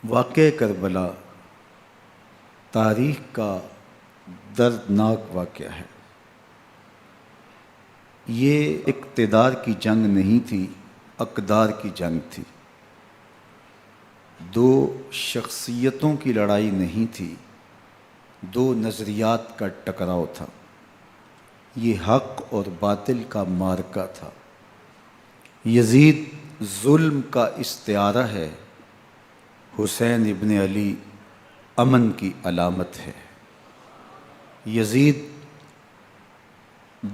واقعہ کربلا تاریخ کا دردناک واقعہ ہے۔ یہ اقتدار کی جنگ نہیں تھی، اقدار کی جنگ تھی۔ دو شخصیتوں کی لڑائی نہیں تھی، دو نظریات کا ٹکراؤ تھا۔ یہ حق اور باطل کا معرکہ تھا۔ یزید ظلم کا استعارہ ہے، حسین ابن علی امن کی علامت ہے۔ یزید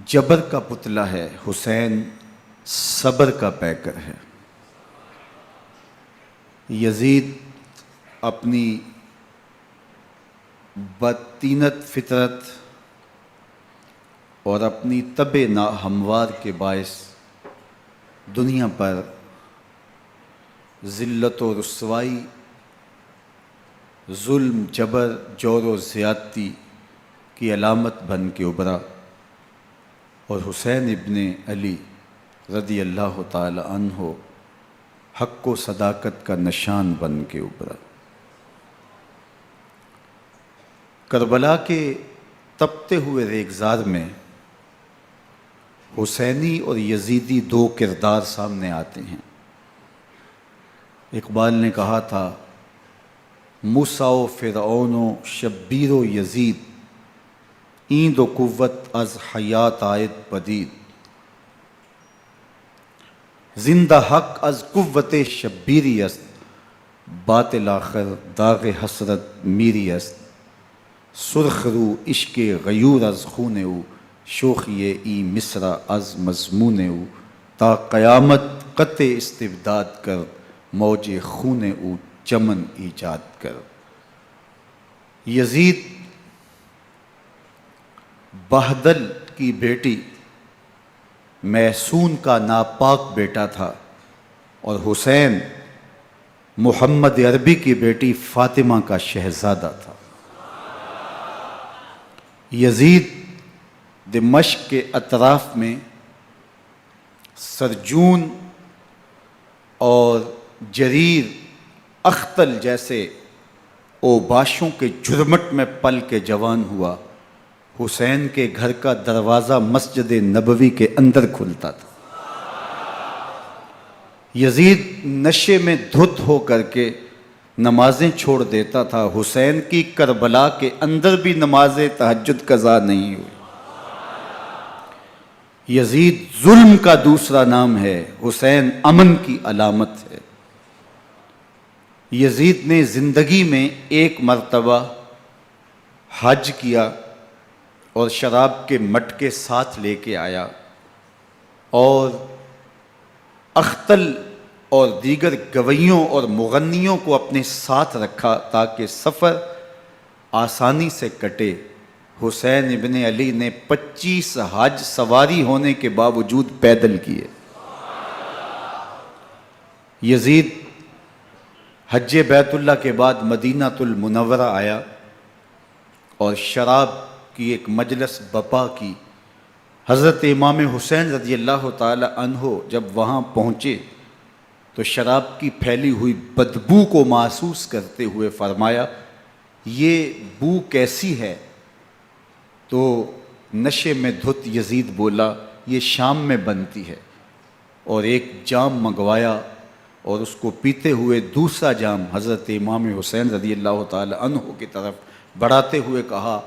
جبر کا پتلہ ہے، حسین صبر کا پیکر ہے۔ یزید اپنی بدطینت فطرت اور اپنی طبع ناہموار کے باعث دنیا پر ذلت و رسوائی، ظلم، جبر، جور و زیادتی کی علامت بن کے ابھرا، اور حسین ابن علی رضی اللہ تعالی عنہ حق و صداقت کا نشان بن کے ابھرا۔ کربلا کے تپتے ہوئے ریگزار میں حسینی اور یزیدی دو کردار سامنے آتے ہیں۔ اقبال نے کہا تھا، موسیٰ و فرعون و شبیر و یزید، ایند و قوت از حیات آید پدید، زندہ حق از قوت شبیری است، باطل آخر داغ حسرت میری است، سرخ رو عشق غیور از خون او، شوخی ای مصرع از مضمون او، تا قیامت قطع استبداد کر، موج خون او چمن ایجاد کر۔ یزید بہدل کی بیٹی محسون کا ناپاک بیٹا تھا، اور حسین محمد عربی کی بیٹی فاطمہ کا شہزادہ تھا۔ یزید دمشق کے اطراف میں سرجون اور جریر اختل جیسے اوباشوں کے جرمٹ میں پل کے جوان ہوا۔ حسین کے گھر کا دروازہ مسجد نبوی کے اندر کھلتا تھا۔ یزید نشے میں دھت ہو کر کے نمازیں چھوڑ دیتا تھا۔ حسین کی کربلا کے اندر بھی نماز تہجد قضا نہیں ہوئی۔ یزید ظلم کا دوسرا نام ہے، حسین امن کی علامت ہے۔ یزید نے زندگی میں ایک مرتبہ حج کیا اور شراب کے مٹکے ساتھ لے کے آیا، اور اختل اور دیگر گویوں اور مغنیوں کو اپنے ساتھ رکھا تاکہ سفر آسانی سے کٹے۔ حسین ابن علی نے 25 حج سواری ہونے کے باوجود پیدل کیے۔ یزید حج بیت اللہ کے بعد مدینہ المنورہ آیا اور شراب کی ایک مجلس بپا کی۔ حضرت امام حسین رضی اللہ تعالی عنہ جب وہاں پہنچے تو شراب کی پھیلی ہوئی بدبو کو محسوس کرتے ہوئے فرمایا، یہ بو کیسی ہے؟ تو نشے میں دھت یزید بولا، یہ شام میں بنتی ہے، اور ایک جام منگوایا اور اس کو پیتے ہوئے دوسرا جام حضرت امام حسین رضی اللہ تعالی عنہ کی طرف بڑھاتے ہوئے کہا،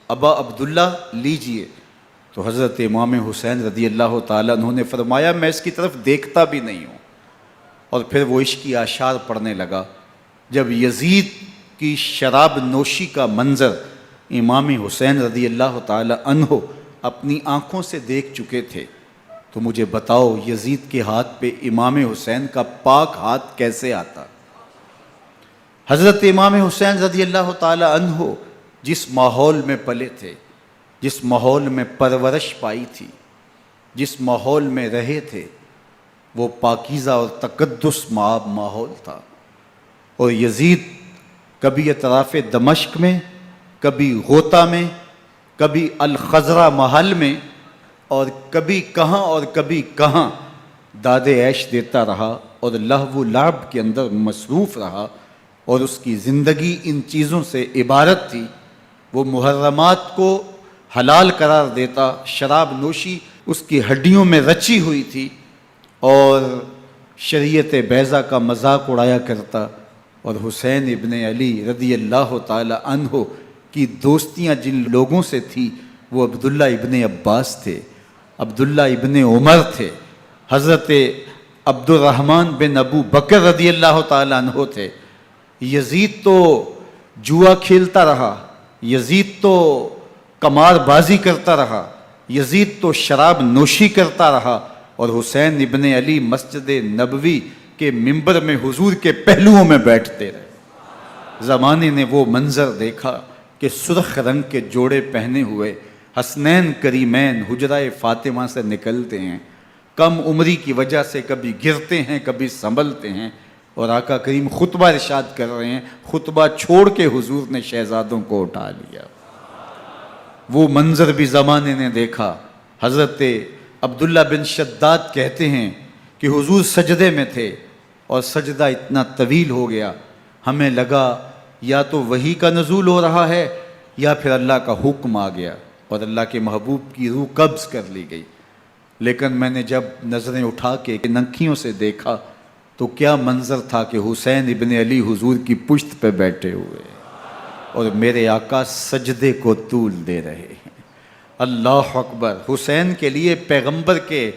ابا عبداللہ لیجئے۔ تو حضرت امام حسین رضی اللہ تعالی عنہ نے فرمایا، میں اس کی طرف دیکھتا بھی نہیں ہوں، اور پھر وہ عشقی اشعار پڑھنے لگا۔ جب یزید کی شراب نوشی کا منظر امام حسین رضی اللہ تعالی عنہ اپنی آنکھوں سے دیکھ چکے تھے تو مجھے بتاؤ، یزید کے ہاتھ پہ امام حسین کا پاک ہاتھ کیسے آتا؟ حضرت امام حسین رضی اللہ تعالی عنہ جس ماحول میں پلے تھے، جس ماحول میں پرورش پائی تھی، جس ماحول میں رہے تھے، وہ پاکیزہ اور تقدس مآب ماحول تھا۔ اور یزید کبھی اطراف دمشق میں، کبھی غوطہ میں، کبھی الخضرہ محل میں، اور کبھی کہاں اور کبھی کہاں داد عیش دیتا رہا اور لہو و لعب کے اندر مصروف رہا، اور اس کی زندگی ان چیزوں سے عبارت تھی۔ وہ محرمات کو حلال قرار دیتا، شراب نوشی اس کی ہڈیوں میں رچی ہوئی تھی، اور شریعت بیضا کا مذاق اڑایا کرتا۔ اور حسین ابن علی رضی اللہ تعالی عنہ کی دوستیاں جن لوگوں سے تھی وہ عبداللہ ابن عباس تھے، عبداللہ ابن عمر تھے، حضرت عبد الرحمن بن ابو بکر رضی اللہ تعالی عنہ تھے۔ یزید تو جوا کھیلتا رہا، یزید تو قمار بازی کرتا رہا، یزید تو شراب نوشی کرتا رہا، اور حسین ابن علی مسجد نبوی کے ممبر میں حضور کے پہلوؤں میں بیٹھتے رہے۔ زمانے نے وہ منظر دیکھا کہ سرخ رنگ کے جوڑے پہنے ہوئے حسنین کریمین حجرہ فاطمہ سے نکلتے ہیں، کم عمری کی وجہ سے کبھی گرتے ہیں کبھی سنبھلتے ہیں، اور آقا کریم خطبہ ارشاد کر رہے ہیں، خطبہ چھوڑ کے حضور نے شہزادوں کو اٹھا لیا۔ وہ منظر بھی زمانے نے دیکھا۔ حضرت عبداللہ بن شداد کہتے ہیں کہ حضور سجدے میں تھے اور سجدہ اتنا طویل ہو گیا، ہمیں لگا یا تو وحی کا نزول ہو رہا ہے یا پھر اللہ کا حکم آ گیا اور اللہ کے محبوب کی روح قبض کر لی گئی۔ لیکن میں نے جب نظریں اٹھا کے ننکیوں سے دیکھا تو کیا منظر تھا کہ حسین ابن علی حضور کی پشت پہ بیٹھے ہوئے اور میرے آقا سجدے کو طول دے رہے ہیں۔ اللہ اکبر! حسین کے لیے پیغمبر کے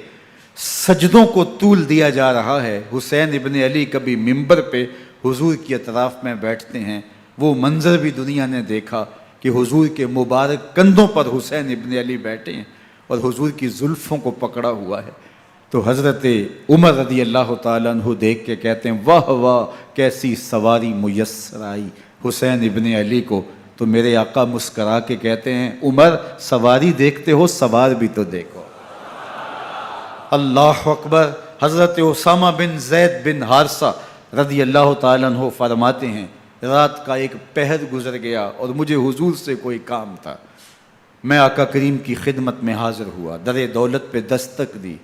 سجدوں کو طول دیا جا رہا ہے۔ حسین ابن علی کبھی ممبر پہ حضور کی اطراف میں بیٹھتے ہیں، وہ منظر بھی دنیا نے دیکھا کہ حضور کے مبارک کندھوں پر حسین ابن علی بیٹھے ہیں اور حضور کی زلفوں کو پکڑا ہوا ہے۔ تو حضرت عمر رضی اللہ تعالیٰ عنہ دیکھ کے کہتے ہیں واہ واہ کیسی سواری میسر آئی حسین ابن علی کو۔ تو میرے آقا مسکرا کے کہتے ہیں عمر سواری دیکھتے ہو سوار بھی تو دیکھو۔ اللہ اکبر! حضرت اسامہ بن زید بن حارثہ رضی اللہ تعالیٰ عنہ فرماتے ہیں رات کا ایک پہر گزر گیا اور مجھے حضور سے کوئی کام تھا، میں آقا کریم کی خدمت میں حاضر ہوا، در دولت پہ دستک دی،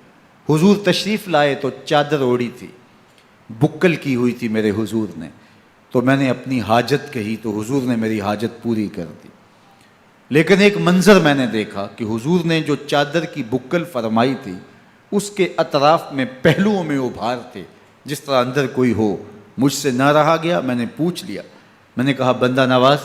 حضور تشریف لائے تو چادر اوڑی تھی، بکل کی ہوئی تھی میرے حضور نے، تو میں نے اپنی حاجت کہی تو حضور نے میری حاجت پوری کر دی۔ لیکن ایک منظر میں نے دیکھا کہ حضور نے جو چادر کی بکل فرمائی تھی اس کے اطراف میں پہلوؤں میں ابھار تھے جس طرح اندر کوئی ہو۔ مجھ سے نہ رہا گیا، میں نے پوچھ لیا، میں نے کہا بندہ نواز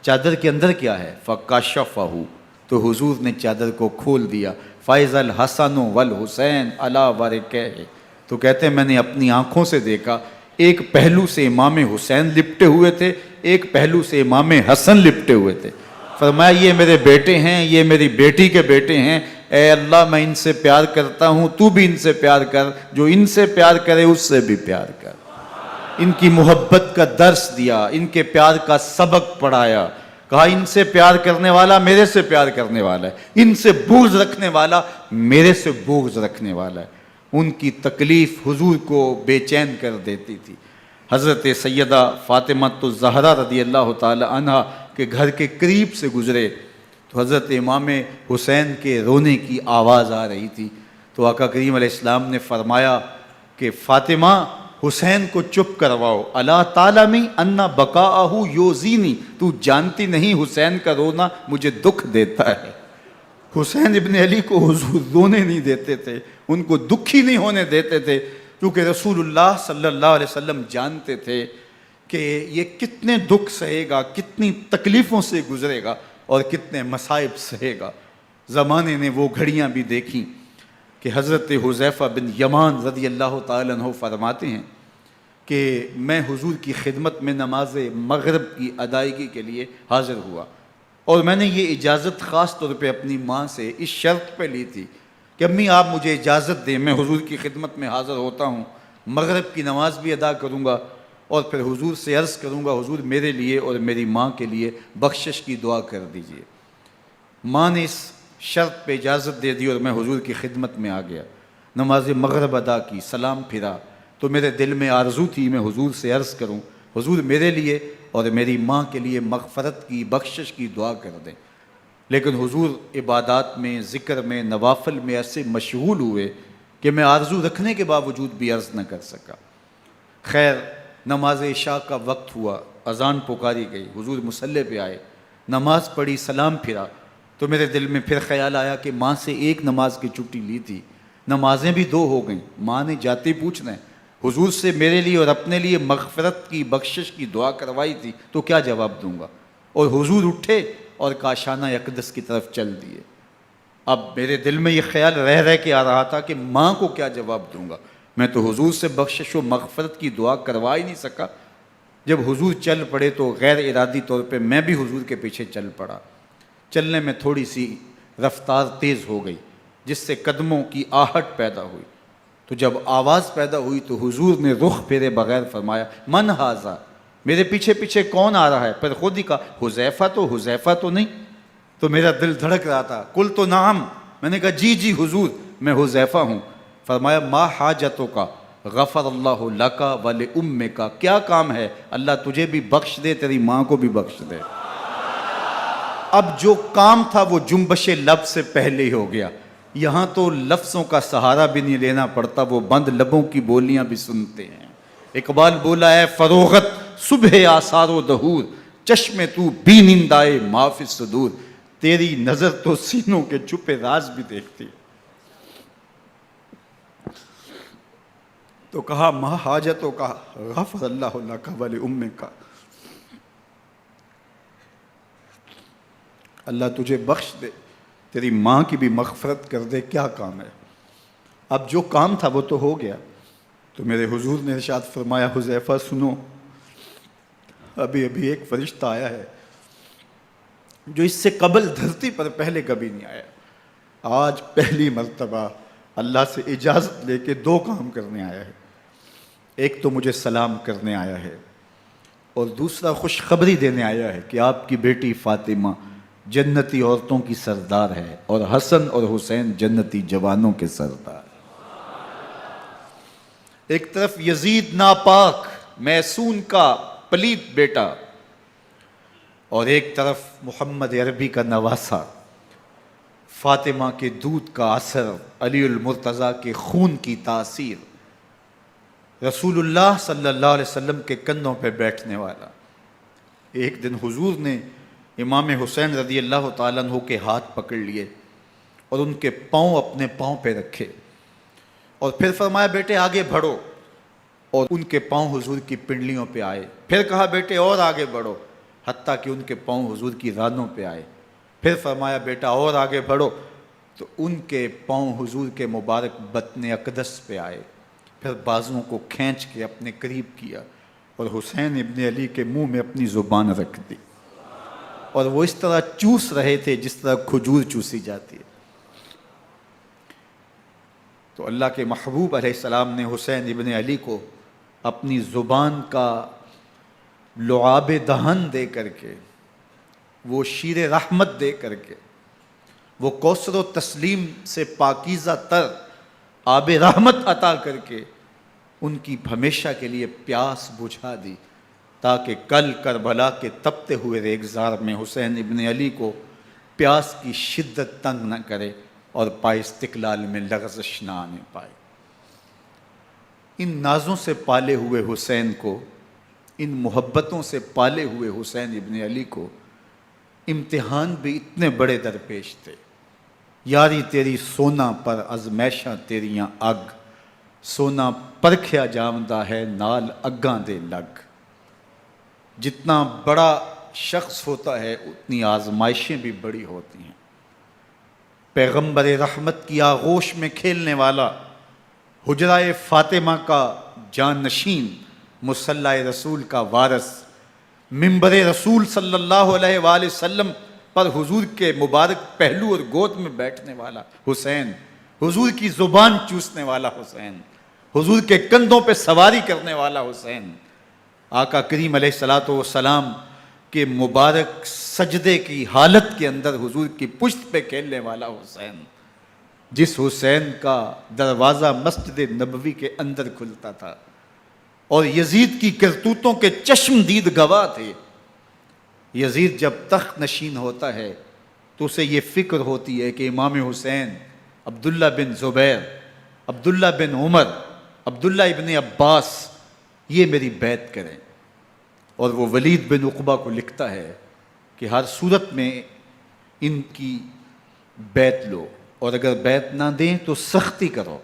چادر کے اندر کیا ہے؟ فَكَشَفَهُ، تو حضور نے چادر کو کھول دیا۔ فَإِذَا الْحَسَنُ وَالْحُسَيْنُ عَلَىٰ وَرِكَيْهِ، تو کہتے ہیں میں نے اپنی آنکھوں سے دیکھا ایک پہلو سے امام حسین لپٹے ہوئے تھے، ایک پہلو سے امام حسن لپٹے ہوئے تھے۔ فرمایا یہ میرے بیٹے ہیں، یہ میری بیٹی کے بیٹے ہیں، اے اللہ میں ان سے پیار کرتا ہوں، تو بھی ان سے پیار کر، جو ان سے پیار کرے اس سے بھی پیار کر۔ ان کی محبت کا درس دیا، ان کے پیار کا سبق پڑھایا، کہا ان سے پیار کرنے والا میرے سے پیار کرنے والا ہے، ان سے بغض رکھنے والا میرے سے بغض رکھنے والا ہے۔ ان کی تکلیف حضور کو بے چین کر دیتی تھی۔ حضرت سیدہ فاطمہ الزہرا رضی اللہ تعالی عنہ کے گھر کے قریب سے گزرے تو حضرت امام حسین کے رونے کی آواز آ رہی تھی، تو آقا کریم علیہ السلام نے فرمایا کہ فاطمہ حسین کو چپ کرواؤ، الا تعلمی ان بقاءہ یوزینی، تو جانتی نہیں حسین کا رونا مجھے دکھ دیتا ہے۔ حسین ابن علی کو حضور رونے نہیں دیتے تھے، ان کو دکھی نہیں ہونے دیتے تھے، کیونکہ رسول اللہ صلی اللہ علیہ وسلم جانتے تھے کہ یہ کتنے دکھ سہے گا، کتنی تکلیفوں سے گزرے گا اور کتنے مصائب سہے گا۔ زمانے نے وہ گھڑیاں بھی دیکھیں کہ حضرت حذیفہ بن یمان رضی اللہ تعالیٰ عنہ فرماتے ہیں کہ میں حضور کی خدمت میں نماز مغرب کی ادائیگی کے لیے حاضر ہوا، اور میں نے یہ اجازت خاص طور پہ اپنی ماں سے اس شرط پہ لی تھی کہ امی آپ مجھے اجازت دیں، میں حضور کی خدمت میں حاضر ہوتا ہوں، مغرب کی نماز بھی ادا کروں گا اور پھر حضور سے عرض کروں گا حضور میرے لیے اور میری ماں کے لیے بخشش کی دعا کر دیجئے۔ ماں نے اس شرط پہ اجازت دے دی اور میں حضور کی خدمت میں آ گیا، نماز مغرب ادا کی، سلام پھرا تو میرے دل میں آرزو تھی میں حضور سے عرض کروں حضور میرے لیے اور میری ماں کے لیے مغفرت کی بخشش کی دعا کر دیں، لیکن حضور عبادات میں ذکر میں نوافل میں ایسے مشغول ہوئے کہ میں آرزو رکھنے کے باوجود بھی عرض نہ کر سکا۔ خیر نماز عشاء کا وقت ہوا، اذان پکاری گئی، حضور مصلی پہ آئے، نماز پڑھی، سلام پھرا، تو میرے دل میں پھر خیال آیا کہ ماں سے ایک نماز کی چھٹی لی تھی، نمازیں بھی 2 ہو گئیں، ماں نے جاتے پوچھنا ہے حضور سے میرے لیے اور اپنے لیے مغفرت کی، بخشش کی دعا کروائی تھی، تو کیا جواب دوں گا؟ اور حضور اٹھے اور کاشانہ اقدس کی طرف چل دیے۔ اب میرے دل میں یہ خیال رہ کے آ رہا تھا کہ ماں کو کیا جواب دوں گا، میں تو حضور سے بخشش و مغفرت کی دعا کروا ہی نہیں سکا۔ جب حضور چل پڑے تو غیر ارادی طور پہ میں بھی حضور کے پیچھے چل پڑا۔ چلنے میں تھوڑی سی رفتار تیز ہو گئی، جس سے قدموں کی آہٹ پیدا ہوئی، تو جب آواز پیدا ہوئی تو حضور نے رخ پھیرے بغیر فرمایا من ھذا، میرے پیچھے پیچھے کون آ رہا ہے؟ پھر خود ہی کہا حذیفہ تو نہیں؟ تو میرا دل دھڑک رہا تھا، قلت نعم، میں نے کہا جی حضور میں حذیفہ ہوں۔ فرمایا ما حاجتک غفر اللہ لک ولامک، کیا کام ہے؟ اللہ تجھے بھی بخش دے، تیری ماں کو بھی بخش دے۔ اب جو کام تھا وہ جنبش لب سے پہلے ہی ہو گیا، یہاں تو لفظوں کا سہارا بھی نہیں لینا پڑتا، وہ بند لبوں کی بولیاں بھی سنتے ہیں۔ اقبال بولا ہے فروغت صبح آثار و دہور، چشم تو بی نندائے ما فی الصدور، تیری نظر تو سینوں کے چھپے راز بھی دیکھتی۔ تو کہا ما حاجتوں کا غفر اللہ لک ولامک، اللہ تجھے بخش دے، تیری ماں کی بھی مغفرت کر دے، کیا کام ہے؟ اب جو کام تھا وہ تو ہو گیا۔ تو میرے حضور نے ارشاد فرمایا حذیفہ سنو، ابھی ایک فرشتہ آیا ہے جو اس سے قبل دھرتی پر پہلے کبھی نہیں آیا، آج پہلی مرتبہ اللہ سے اجازت لے کے 2 کام کرنے آیا ہے۔ ایک تو مجھے سلام کرنے آیا ہے، اور دوسرا خوشخبری دینے آیا ہے کہ آپ کی بیٹی فاطمہ جنتی عورتوں کی سردار ہے، اور حسن اور حسین جنتی جوانوں کے سردار۔ ایک طرف یزید ناپاک میسون کا پلیت بیٹا، اور ایک طرف محمد عربی کا نواسا، فاطمہ کے دودھ کا اثر، علی المرتضیٰ کے خون کی تاثیر، رسول اللہ صلی اللہ علیہ وسلم کے کندھوں پہ بیٹھنے والا۔ ایک دن حضور نے امام حسین رضی اللہ تعالیٰ عنہ کے ہاتھ پکڑ لیے اور ان کے پاؤں اپنے پاؤں پہ رکھے، اور پھر فرمایا بیٹے آگے بڑھو، اور ان کے پاؤں حضور کی پنڈلیوں پہ آئے۔ پھر کہا بیٹے اور آگے بڑھو، حتیٰ کہ ان کے پاؤں حضور کی رانوں پہ آئے۔ پھر فرمایا بیٹا اور آگے بڑھو، تو ان کے پاؤں حضور کے مبارک بطن اقدس پہ آئے۔ پھر بازوؤں کو کھینچ کے اپنے قریب کیا اور حسین ابن علی کے منہ میں اپنی زبان رکھ دی، اور وہ اس طرح چوس رہے تھے جس طرح کھجور چوسی جاتی ہے۔ تو اللہ کے محبوب علیہ السلام نے حسین ابن علی کو اپنی زبان کا لعاب دہن دے کر کے، وہ شیر رحمت دے کر کے، وہ کوثر و تسلیم سے پاکیزہ تر آب رحمت عطا کر کے ان کی ہمیشہ کے لیے پیاس بجھا دی، تاکہ کل کربلا کے تپتے ہوئے ریگزار میں حسین ابن علی کو پیاس کی شدت تنگ نہ کرے اور پائے استقلال میں لغزش نہ آنے پائے۔ ان نازوں سے پالے ہوئے حسین کو، ان محبتوں سے پالے ہوئے حسین ابن علی کو امتحان بھی اتنے بڑے درپیش تھے۔ یاری تیری سونا پر ازمیشاں تیریاں اگ، سونا پرکھیا جامدہ ہے نال اگاں دے لگ۔ جتنا بڑا شخص ہوتا ہے اتنی آزمائشیں بھی بڑی ہوتی ہیں۔ پیغمبر رحمت کی آغوش میں کھیلنے والا، حجرہ فاطمہ کا جانشین، مصلی رسول کا وارث، منبر رسول صلی اللہ علیہ وآلہ وسلم پر حضور کے مبارک پہلو اور گود میں بیٹھنے والا حسین، حضور کی زبان چوسنے والا حسین، حضور کے کندھوں پہ سواری کرنے والا حسین، آقا کریم علیہ الصلوۃ والسلام کے مبارک سجدے کی حالت کے اندر حضور کی پشت پہ کھیلنے والا حسین، جس حسین کا دروازہ مسجد نبوی کے اندر کھلتا تھا اور یزید کی کرتوتوں کے چشم دید گواہ تھے۔ یزید جب تخت نشین ہوتا ہے تو اسے یہ فکر ہوتی ہے کہ امام حسین، عبداللہ بن زبیر، عبداللہ بن عمر، عبداللہ ابن عباس یہ میری بیعت کریں۔ اور وہ ولید بن عقبہ کو لکھتا ہے کہ ہر صورت میں ان کی بیعت لو، اور اگر بیعت نہ دیں تو سختی کرو۔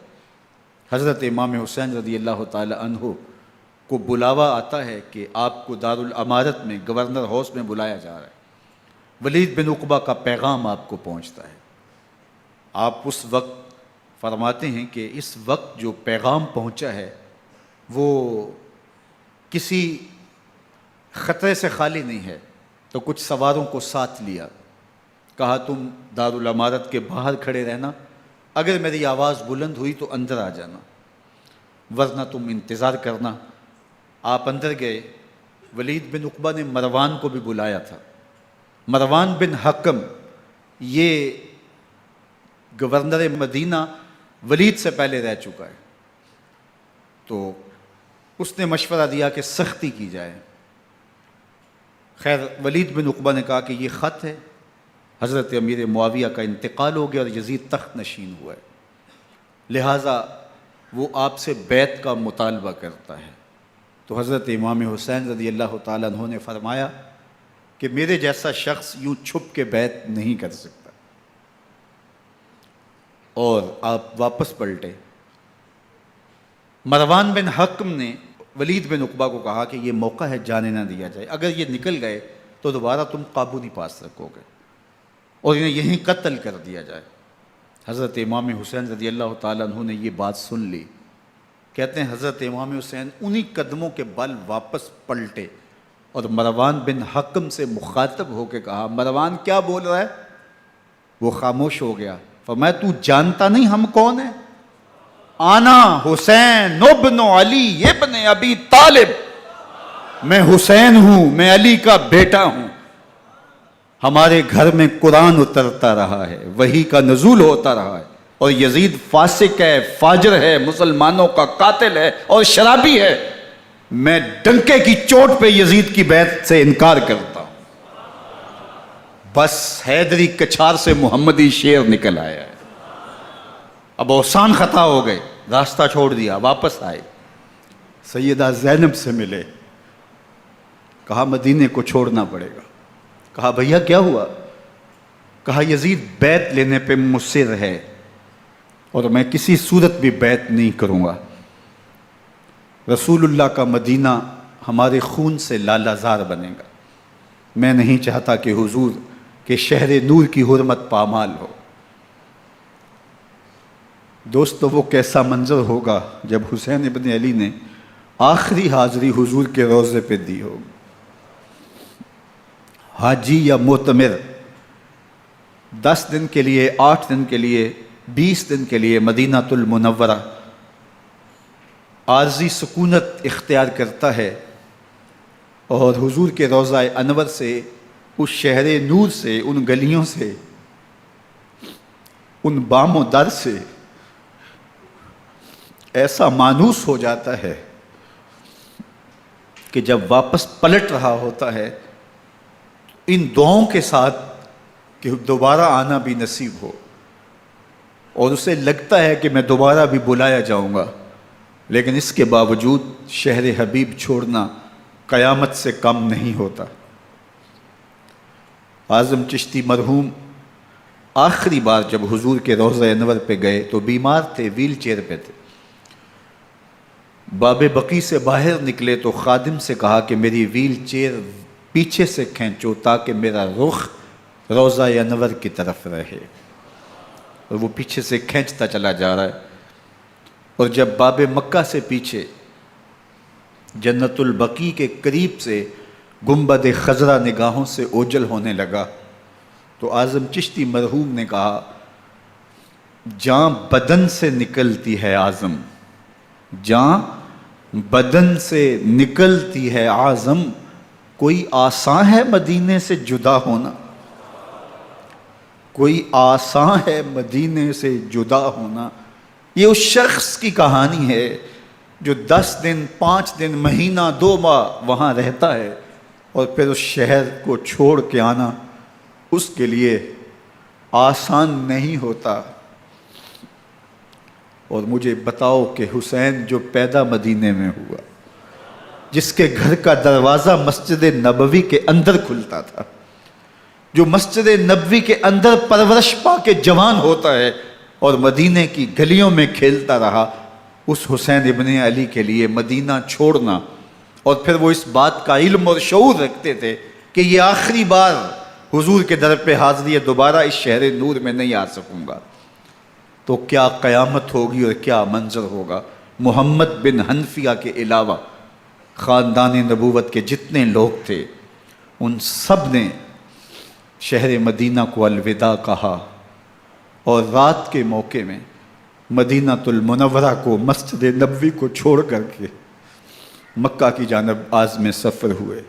حضرت امام حسین رضی اللہ تعالی عنہ کو بلاوا آتا ہے کہ آپ کو دارالامارت میں گورنر ہاؤس میں بلایا جا رہا ہے، ولید بن عقبہ کا پیغام آپ کو پہنچتا ہے۔ آپ اس وقت فرماتے ہیں کہ اس وقت جو پیغام پہنچا ہے وہ کسی خطرے سے خالی نہیں ہے، تو کچھ سواروں کو ساتھ لیا، کہا تم دارالامارت کے باہر کھڑے رہنا، اگر میری آواز بلند ہوئی تو اندر آ جانا، ورنہ تم انتظار کرنا۔ آپ اندر گئے۔ ولید بن عقبہ نے مروان کو بھی بلایا تھا۔ مروان بن حکم یہ گورنر مدینہ ولید سے پہلے رہ چکا ہے، تو اس نے مشورہ دیا کہ سختی کی جائے۔ خیر ولید بن عقبہ نے کہا کہ یہ خط ہے، حضرت امیر معاویہ کا انتقال ہو گیا اور یزید تخت نشین ہوا ہے، لہٰذا وہ آپ سے بیعت کا مطالبہ کرتا ہے۔ تو حضرت امام حسین رضی اللہ تعالیٰ عنہ نے فرمایا کہ میرے جیسا شخص یوں چھپ کے بیعت نہیں کر سکتا، اور آپ واپس پلٹے۔ مروان بن حکم نے ولید بن عقبہ کو کہا کہ یہ موقع ہے، جانے نہ دیا جائے، اگر یہ نکل گئے تو دوبارہ تم قابو نہیں پا سکو گے، اور انہیں یہیں قتل کر دیا جائے۔ حضرت امام حسین رضی اللہ تعالیٰ عنہ نے یہ بات سن لی۔ کہتے ہیں حضرت امام حسین انہی قدموں کے بل واپس پلٹے اور مروان بن حکم سے مخاطب ہو کے کہا، مروان کیا بول رہا ہے؟ وہ خاموش ہو گیا۔ فرمایا تو جانتا نہیں ہم کون ہیں؟ آنا حسین ابن علی ابن ابی طالب، میں حسین ہوں، میں علی کا بیٹا ہوں، ہمارے گھر میں قرآن اترتا رہا ہے، وحی کا نزول ہوتا رہا ہے، اور یزید فاسق ہے، فاجر ہے، مسلمانوں کا قاتل ہے اور شرابی ہے، میں ڈنکے کی چوٹ پہ یزید کی بیعت سے انکار کرتا ہوں۔ بس حیدری کچھار سے محمدی شیر نکل آیا ہے۔ اب اوسان خطا ہو گئے، راستہ چھوڑ دیا، واپس آئے، سیدہ زینب سے ملے، کہا مدینے کو چھوڑنا پڑے گا۔ کہا بھیا کیا ہوا؟ کہا یزید بیعت لینے پہ مصر ہے اور میں کسی صورت بھی بیعت نہیں کروں گا۔ رسول اللہ کا مدینہ ہمارے خون سے لالہ زار بنے گا، میں نہیں چاہتا کہ حضور کے شہر نور کی حرمت پامال ہو۔ دوستو وہ کیسا منظر ہوگا جب حسین ابن علی نے آخری حاضری حضور کے روضے پہ دی ہوگی۔ حاجی یا معتمر 10 دن کے لیے، 8 دن کے لیے، 20 دن کے لیے مدینہ المنورہ عارضی سکونت اختیار کرتا ہے، اور حضور کے روضہ انور سے، اس شہر نور سے، ان گلیوں سے، ان بام و در سے ایسا مانوس ہو جاتا ہے کہ جب واپس پلٹ رہا ہوتا ہے ان دعاؤں کے ساتھ کہ دوبارہ آنا بھی نصیب ہو، اور اسے لگتا ہے کہ میں دوبارہ بھی بلایا جاؤں گا، لیکن اس کے باوجود شہر حبیب چھوڑنا قیامت سے کم نہیں ہوتا۔ اعظم چشتی مرحوم آخری بار جب حضور کے روضہ انور پہ گئے تو بیمار تھے، ویل چیئر پہ تھے۔ باب بقی سے باہر نکلے تو خادم سے کہا کہ میری ویل چیئر پیچھے سے کھینچو تاکہ میرا رخ روضہ انور کی طرف رہے، اور وہ پیچھے سے کھینچتا چلا جا رہا ہے، اور جب باب مکہ سے پیچھے جنت البقیع کے قریب سے گنبد خضرا نگاہوں سے اوجل ہونے لگا تو اعظم چشتی مرحوم نے کہا، جان بدن سے نکلتی ہے اعظم، جان بدن سے نکلتی ہے اعظم، کوئی آسان ہے مدینے سے جدا ہونا، کوئی آسان ہے مدینے سے جدا ہونا۔ یہ اس شخص کی کہانی ہے جو 10 دن، 5 دن، مہینہ، 2 ماہ وہاں رہتا ہے، اور پھر اس شہر کو چھوڑ کے آنا اس کے لیے آسان نہیں ہوتا۔ اور مجھے بتاؤ کہ حسین جو پیدا مدینے میں ہوا، جس کے گھر کا دروازہ مسجد نبوی کے اندر کھلتا تھا، جو مسجد نبوی کے اندر پرورش پا کے جوان ہوتا ہے اور مدینے کی گلیوں میں کھیلتا رہا، اس حسین ابن علی کے لیے مدینہ چھوڑنا، اور پھر وہ اس بات کا علم اور شعور رکھتے تھے کہ یہ آخری بار حضور کے در پہ حاضری ہے، دوبارہ اس شہر نور میں نہیں آ سکوں گا، تو کیا قیامت ہوگی اور کیا منظر ہوگا۔ محمد بن حنفیہ کے علاوہ خاندان نبوت کے جتنے لوگ تھے ان سب نے شہر مدینہ کو الوداع کہا، اور رات کے موقع میں مدینہ المنورہ کو، مسجد نبوی کو چھوڑ کر کے مکہ کی جانب عازم سفر ہوئے۔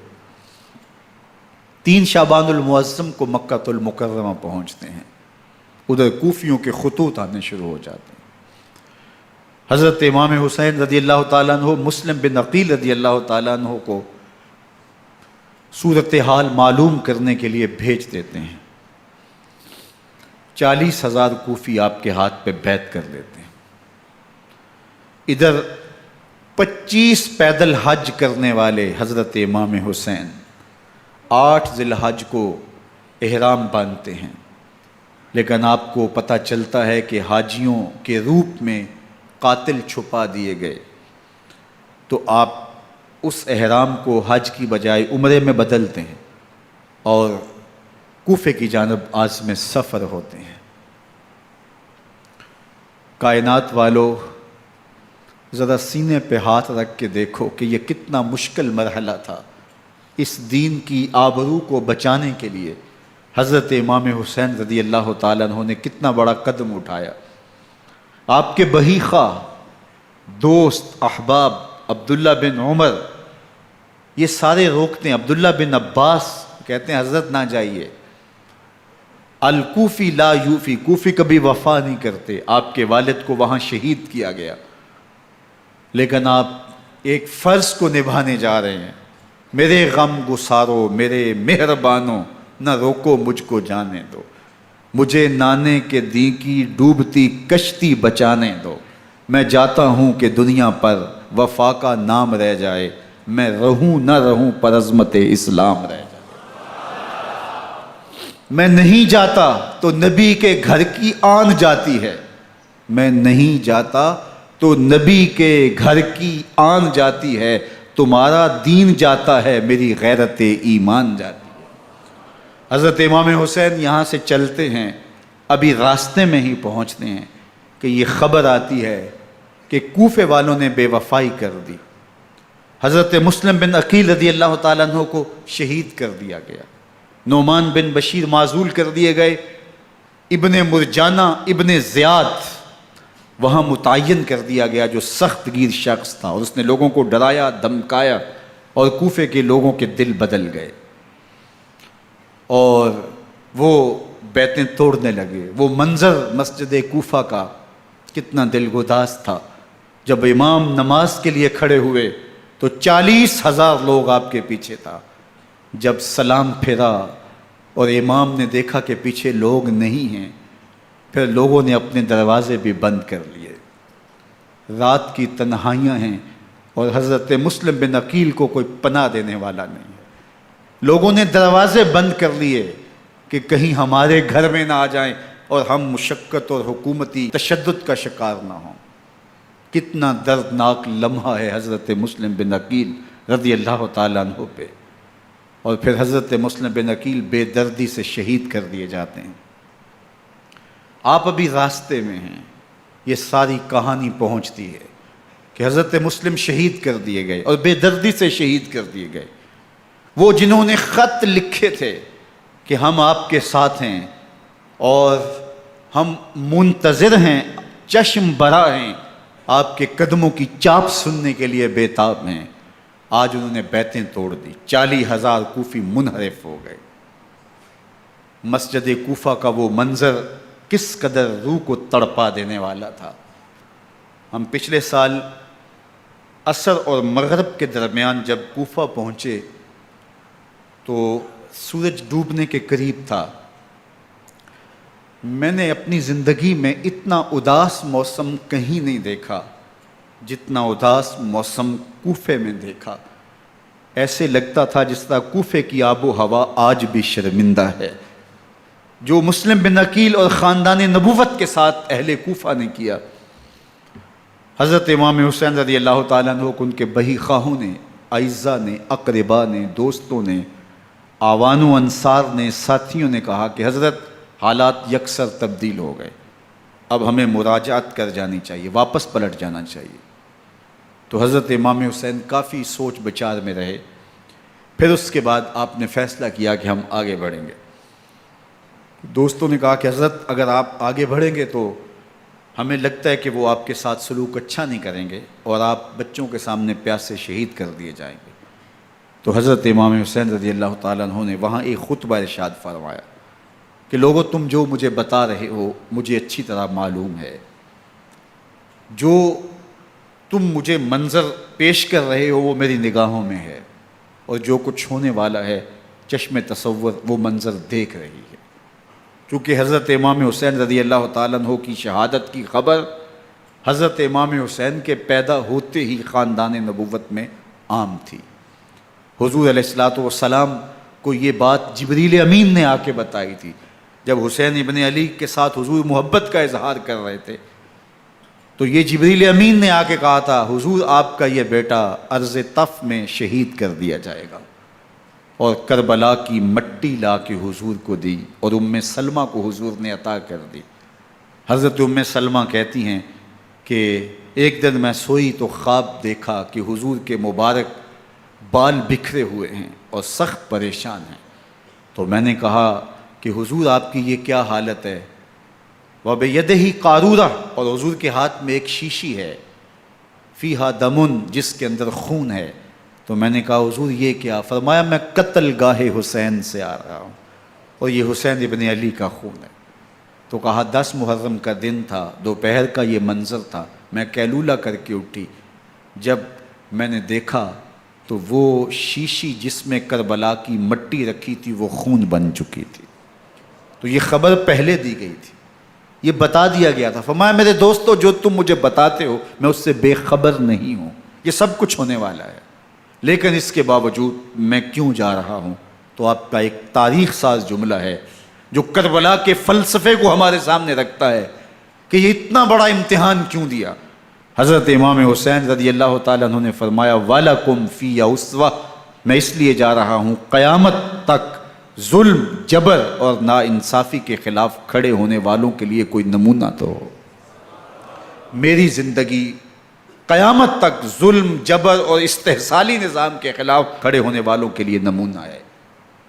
3 شعبان المعظم کو مکہ المکرمہ پہنچتے ہیں، ادھر کوفیوں کے خطوط آنے شروع ہو جاتے ہیں۔ حضرت امام حسین رضی اللہ تعالیٰ عنہ مسلم بن عقیل رضی اللہ تعالیٰ عنہ کو صورتحال معلوم کرنے کے لیے بھیج دیتے ہیں۔ 40,000 کوفی آپ کے ہاتھ پہ بیعت کر لیتے ہیں۔ ادھر 25 پیدل حج کرنے والے حضرت امام حسین 8 ذی الحج کو احرام باندھتے ہیں، لیکن آپ کو پتہ چلتا ہے کہ حاجیوں کے روپ میں قاتل چھپا دیے گئے، تو آپ اس احرام کو حج کی بجائے عمرے میں بدلتے ہیں اور کوفے کی جانب عازم سفر ہوتے ہیں۔ کائنات والو، ذرا سینے پہ ہاتھ رکھ کے دیکھو کہ یہ کتنا مشکل مرحلہ تھا۔ اس دین کی آبرو کو بچانے کے لیے حضرت امام حسین رضی اللہ تعالیٰ عنہ نے کتنا بڑا قدم اٹھایا۔ آپ کے بہی خواہ، دوست، احباب عبداللہ بن عمر یہ سارے روکتے ہیں۔ عبداللہ بن عباس کہتے ہیں حضرت نہ جائیے، الکوفی لا یوفی، کوفی کبھی وفا نہیں کرتے، آپ کے والد کو وہاں شہید کیا گیا، لیکن آپ ایک فرض کو نبھانے جا رہے ہیں۔ میرے غم گسارو، میرے مہربانوں، نہ روکو مجھ کو جانے دو، مجھے نانے کے دی کی ڈوبتی کشتی بچانے دو، میں جاتا ہوں کہ دنیا پر وفا کا نام رہ جائے، میں رہوں نہ رہوں پر عظمت اسلام رہ جائے۔ میں نہیں جاتا تو نبی کے گھر کی آن جاتی ہے، میں نہیں جاتا تو نبی کے گھر کی آن جاتی ہے، تمہارا دین جاتا ہے، میری غیرت ایمان جاتی ہے۔ حضرت امام حسین یہاں سے چلتے ہیں، ابھی راستے میں ہی پہنچتے ہیں کہ یہ خبر آتی ہے کہ کوفے والوں نے بے وفائی کر دی، حضرت مسلم بن عقیل رضی اللہ تعالیٰ عنہ کو شہید کر دیا گیا، نعمان بن بشیر معزول کر دیے گئے، ابن مرجانہ ابن زیاد وہاں متعین کر دیا گیا جو سخت گیر شخص تھا، اور اس نے لوگوں کو ڈرایا، دھمکایا، اور کوفے کے لوگوں کے دل بدل گئے اور وہ بیتیں توڑنے لگے۔ وہ منظر مسجد کوفہ کا کتنا دلگداز تھا، جب امام نماز کے لیے کھڑے ہوئے تو 40,000 لوگ آپ کے پیچھے تھا۔ جب سلام پھیرا اور امام نے دیکھا کہ پیچھے لوگ نہیں ہیں، پھر لوگوں نے اپنے دروازے بھی بند کر لیے۔ رات کی تنہائیاں ہیں اور حضرت مسلم بن عقیل کو کوئی پناہ دینے والا نہیں ہے، لوگوں نے دروازے بند کر لیے کہ کہیں ہمارے گھر میں نہ آ جائیں اور ہم مشقت اور حکومتی تشدد کا شکار نہ ہوں۔ کتنا دردناک لمحہ ہے حضرت مسلم بن عقیل رضی اللہ تعالیٰ عنہ پہ، اور پھر حضرت مسلم بن عقیل بے دردی سے شہید کر دیے جاتے ہیں۔ آپ ابھی راستے میں ہیں، یہ ساری کہانی پہنچتی ہے کہ حضرت مسلم شہید کر دیے گئے اور بے دردی سے شہید کر دیے گئے۔ وہ جنہوں نے خط لکھے تھے کہ ہم آپ کے ساتھ ہیں اور ہم منتظر ہیں، چشم برا ہیں، آپ کے قدموں کی چاپ سننے کے لیے بےتاب ہیں، آج انہوں نے بیتیں توڑ دی، 40,000 کوفی منحرف ہو گئے۔ مسجد کوفہ کا وہ منظر کس قدر روح کو تڑپا دینے والا تھا۔ ہم پچھلے سال عصر اور مغرب کے درمیان جب کوفہ پہنچے تو سورج ڈوبنے کے قریب تھا۔ میں نے اپنی زندگی میں اتنا اداس موسم کہیں نہیں دیکھا جتنا اداس موسم کوفے میں دیکھا۔ ایسے لگتا تھا جس طرح کوفے کی آب و ہوا آج بھی شرمندہ ہے۔ جو مسلم بن عقیل اور خاندان نبوت کے ساتھ اہل کوفہ نے کیا، حضرت امام حسین رضی اللہ تعالیٰ عنہ کو ان کے بہی خواہوں نے، اعزاء نے، اقربا نے، دوستوں نے، آوان و انصار نے، ساتھیوں نے کہا کہ حضرت حالات یکسر تبدیل ہو گئے، اب ہمیں مراجعت کر جانی چاہیے، واپس پلٹ جانا چاہیے۔ تو حضرت امام حسین کافی سوچ بچار میں رہے، پھر اس کے بعد آپ نے فیصلہ کیا کہ ہم آگے بڑھیں گے۔ دوستوں نے کہا کہ حضرت اگر آپ آگے بڑھیں گے تو ہمیں لگتا ہے کہ وہ آپ کے ساتھ سلوک اچھا نہیں کریں گے اور آپ بچوں کے سامنے پیاسے شہید کر دیے جائیں گے۔ تو حضرت امام حسین رضی اللہ تعالیٰ عنہ نے وہاں ایک خطبہ ارشاد فرمایا کہ لوگو تم جو مجھے بتا رہے ہو مجھے اچھی طرح معلوم ہے، جو تم مجھے منظر پیش کر رہے ہو وہ میری نگاہوں میں ہے، اور جو کچھ ہونے والا ہے چشم تصور وہ منظر دیکھ رہی ہے۔ چونکہ حضرت امام حسین رضی اللہ تعالیٰ عنہ کی شہادت کی خبر حضرت امام حسین کے پیدا ہوتے ہی خاندان نبوت میں عام تھی۔ حضور علیہ الصلوۃ والسلام کو یہ بات جبریل امین نے آ کے بتائی تھی جب حسین ابن علی کے ساتھ حضور محبت کا اظہار کر رہے تھے، تو یہ جبریل امین نے آ کے کہا تھا حضور آپ کا یہ بیٹا ارض طف میں شہید کر دیا جائے گا، اور کربلا کی مٹی لا کے حضور کو دی اور ام سلمہ کو حضور نے عطا کر دی۔ حضرت ام سلمہ کہتی ہیں کہ ایک دن میں سوئی تو خواب دیکھا کہ حضور کے مبارک بال بکھرے ہوئے ہیں اور سخت پریشان ہیں، تو میں نے کہا کہ حضور آپ کی یہ کیا حالت ہے؟ وَبِيَدِهِ قَارُورَةٌ، اور حضور کے ہاتھ میں ایک شیشی ہے، فیہا دمن، جس کے اندر خون ہے۔ تو میں نے کہا حضور یہ کیا؟ فرمایا میں قتل گاہ حسین سے آ رہا ہوں اور یہ حسین ابن علی کا خون ہے۔ تو کہا 10 محرم کا دن تھا، دوپہر کا یہ منظر تھا، میں کیلولہ کر کے اٹھی، جب میں نے دیکھا تو وہ شیشی جس میں کربلا کی مٹی رکھی تھی وہ خون بن چکی تھی۔ تو یہ خبر پہلے دی گئی تھی، یہ بتا دیا گیا تھا۔ فرمایا میرے دوستو جو تم مجھے بتاتے ہو میں اس سے بے خبر نہیں ہوں، یہ سب کچھ ہونے والا ہے، لیکن اس کے باوجود میں کیوں جا رہا ہوں؟ تو آپ کا ایک تاریخ ساز جملہ ہے جو کربلا کے فلسفے کو ہمارے سامنے رکھتا ہے کہ یہ اتنا بڑا امتحان کیوں دیا۔ حضرت امام حسین رضی اللہ تعالیٰ عنہ نے فرمایا وَلَكُمْ فِيَّ أُسْوَةٌ، میں اس لیے جا رہا ہوں قیامت تک ظلم، جبر اور ناانصافی کے خلاف کھڑے ہونے والوں کے لیے کوئی نمونہ تو ہو۔ میری زندگی قیامت تک ظلم، جبر اور استحصالی نظام کے خلاف کھڑے ہونے والوں کے لیے نمونہ ہے۔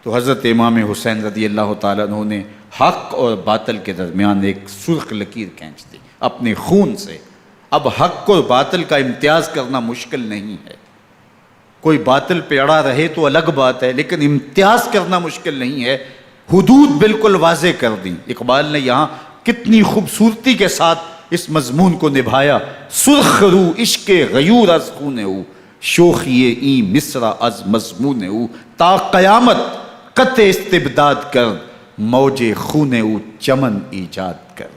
تو حضرت امام حسین رضی اللہ تعالیٰ عنہ نے حق اور باطل کے درمیان ایک سرخ لکیر کھینچ دی اپنے خون سے۔ اب حق اور باطل کا امتیاز کرنا مشکل نہیں ہے، کوئی باطل پہ اڑا رہے تو الگ بات ہے، لیکن امتیاز کرنا مشکل نہیں ہے۔ حدود بالکل واضح کر دیں۔ اقبال نے یہاں کتنی خوبصورتی کے ساتھ اس مضمون کو نبھایا۔ سرخ رو عشق غیور از خون او، شوخی این مصر از مضمون او، تا قیامت قطع استبداد کر، موج خون او چمن ایجاد کر۔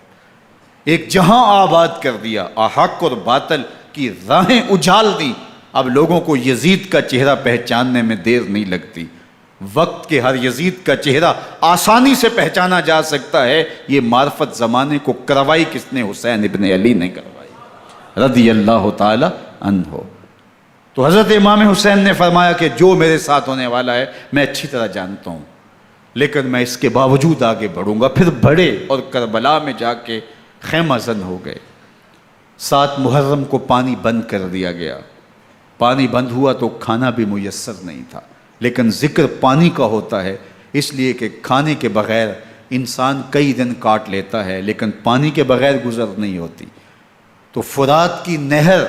ایک جہاں آباد کر دیا، حق اور باطل کی راہیں اجال دی۔ اب لوگوں کو یزید کا چہرہ پہچاننے میں دیر نہیں لگتی، وقت کے ہر یزید کا چہرہ آسانی سے پہچانا جا سکتا ہے۔ یہ معرفت زمانے کو کروائی کس نے؟ حسین ابن علی نے کروائی رضی اللہ تعالی عنہ۔ تو حضرت امام حسین نے فرمایا کہ جو میرے ساتھ ہونے والا ہے میں اچھی طرح جانتا ہوں، لیکن میں اس کے باوجود آگے بڑھوں گا۔ پھر بڑھے اور کربلا میں جا کے خیمہ زن ہو گئے۔ 7 محرم کو پانی بند کر دیا گیا، پانی بند ہوا تو کھانا بھی میسر نہیں تھا، لیکن ذکر پانی کا ہوتا ہے اس لیے کہ کھانے کے بغیر انسان کئی دن کاٹ لیتا ہے، لیکن پانی کے بغیر گزر نہیں ہوتی۔ تو فرات کی نہر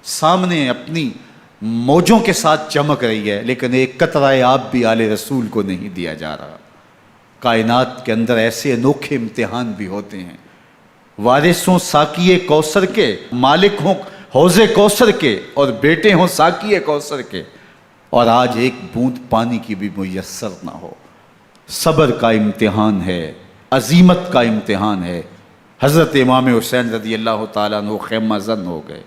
سامنے اپنی موجوں کے ساتھ چمک رہی ہے، لیکن ایک قطرہ آب بھی آل رسول کو نہیں دیا جا رہا۔ کائنات کے اندر ایسے انوکھے امتحان بھی ہوتے ہیں۔ وارث ہوں ساقی کوثر کے، مالک ہوں حوض کوثر کے، اور بیٹے ہوں ساقی کوثر کے، اور آج ایک بوند پانی کی بھی میسر نہ ہو۔ صبر کا امتحان ہے، عزیمت کا امتحان ہے۔ حضرت امام حسین رضی اللہ تعالیٰ عنہ خیمہ زن ہو گئے۔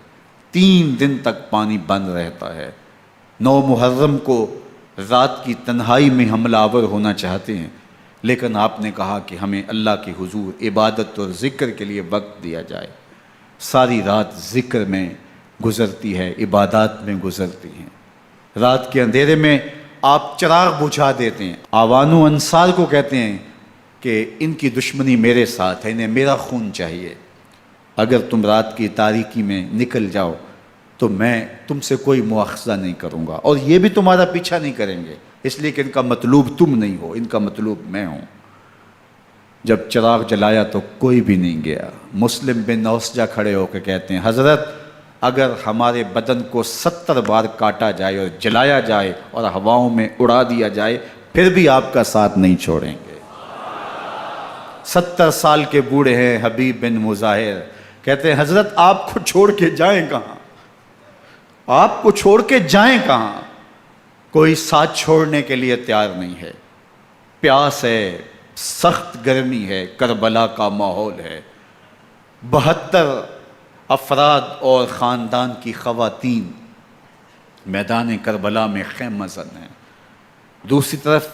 3 دن تک پانی بند رہتا ہے، 9 محرم کو رات کی تنہائی میں حملہ آور ہونا چاہتے ہیں، لیکن آپ نے کہا کہ ہمیں اللہ کے حضور عبادت اور ذکر کے لیے وقت دیا جائے۔ ساری رات ذکر میں گزرتی ہے، عبادات میں گزرتی ہیں۔ رات کے اندھیرے میں آپ چراغ بجھا دیتے ہیں۔ آوان و انصار کو کہتے ہیں کہ ان کی دشمنی میرے ساتھ ہے، انہیں میرا خون چاہیے، اگر تم رات کی تاریکی میں نکل جاؤ تو میں تم سے کوئی مواخذہ نہیں کروں گا، اور یہ بھی تمہارا پیچھا نہیں کریں گے، اس لیے کہ ان کا مطلوب تم نہیں ہو، ان کا مطلوب میں ہوں۔ جب چراغ جلایا تو کوئی بھی نہیں گیا۔ مسلم بن نوسجہ کھڑے ہو کے کہتے ہیں حضرت اگر ہمارے بدن کو 70 بار کاٹا جائے اور جلایا جائے اور ہواؤں میں اڑا دیا جائے پھر بھی آپ کا ساتھ نہیں چھوڑیں گے۔ 70 سال کے بوڑھے ہیں حبیب بن مظاہر، کہتے ہیں حضرت آپ کو چھوڑ کے جائیں کہاں، آپ کو چھوڑ کے جائیں کہاں؟ کوئی ساتھ چھوڑنے کے لیے تیار نہیں ہے۔ پیاس ہے، سخت گرمی ہے، کربلا کا ماحول ہے، 72 افراد اور خاندان کی خواتین میدان کربلا میں خیمہ زن ہیں۔ دوسری طرف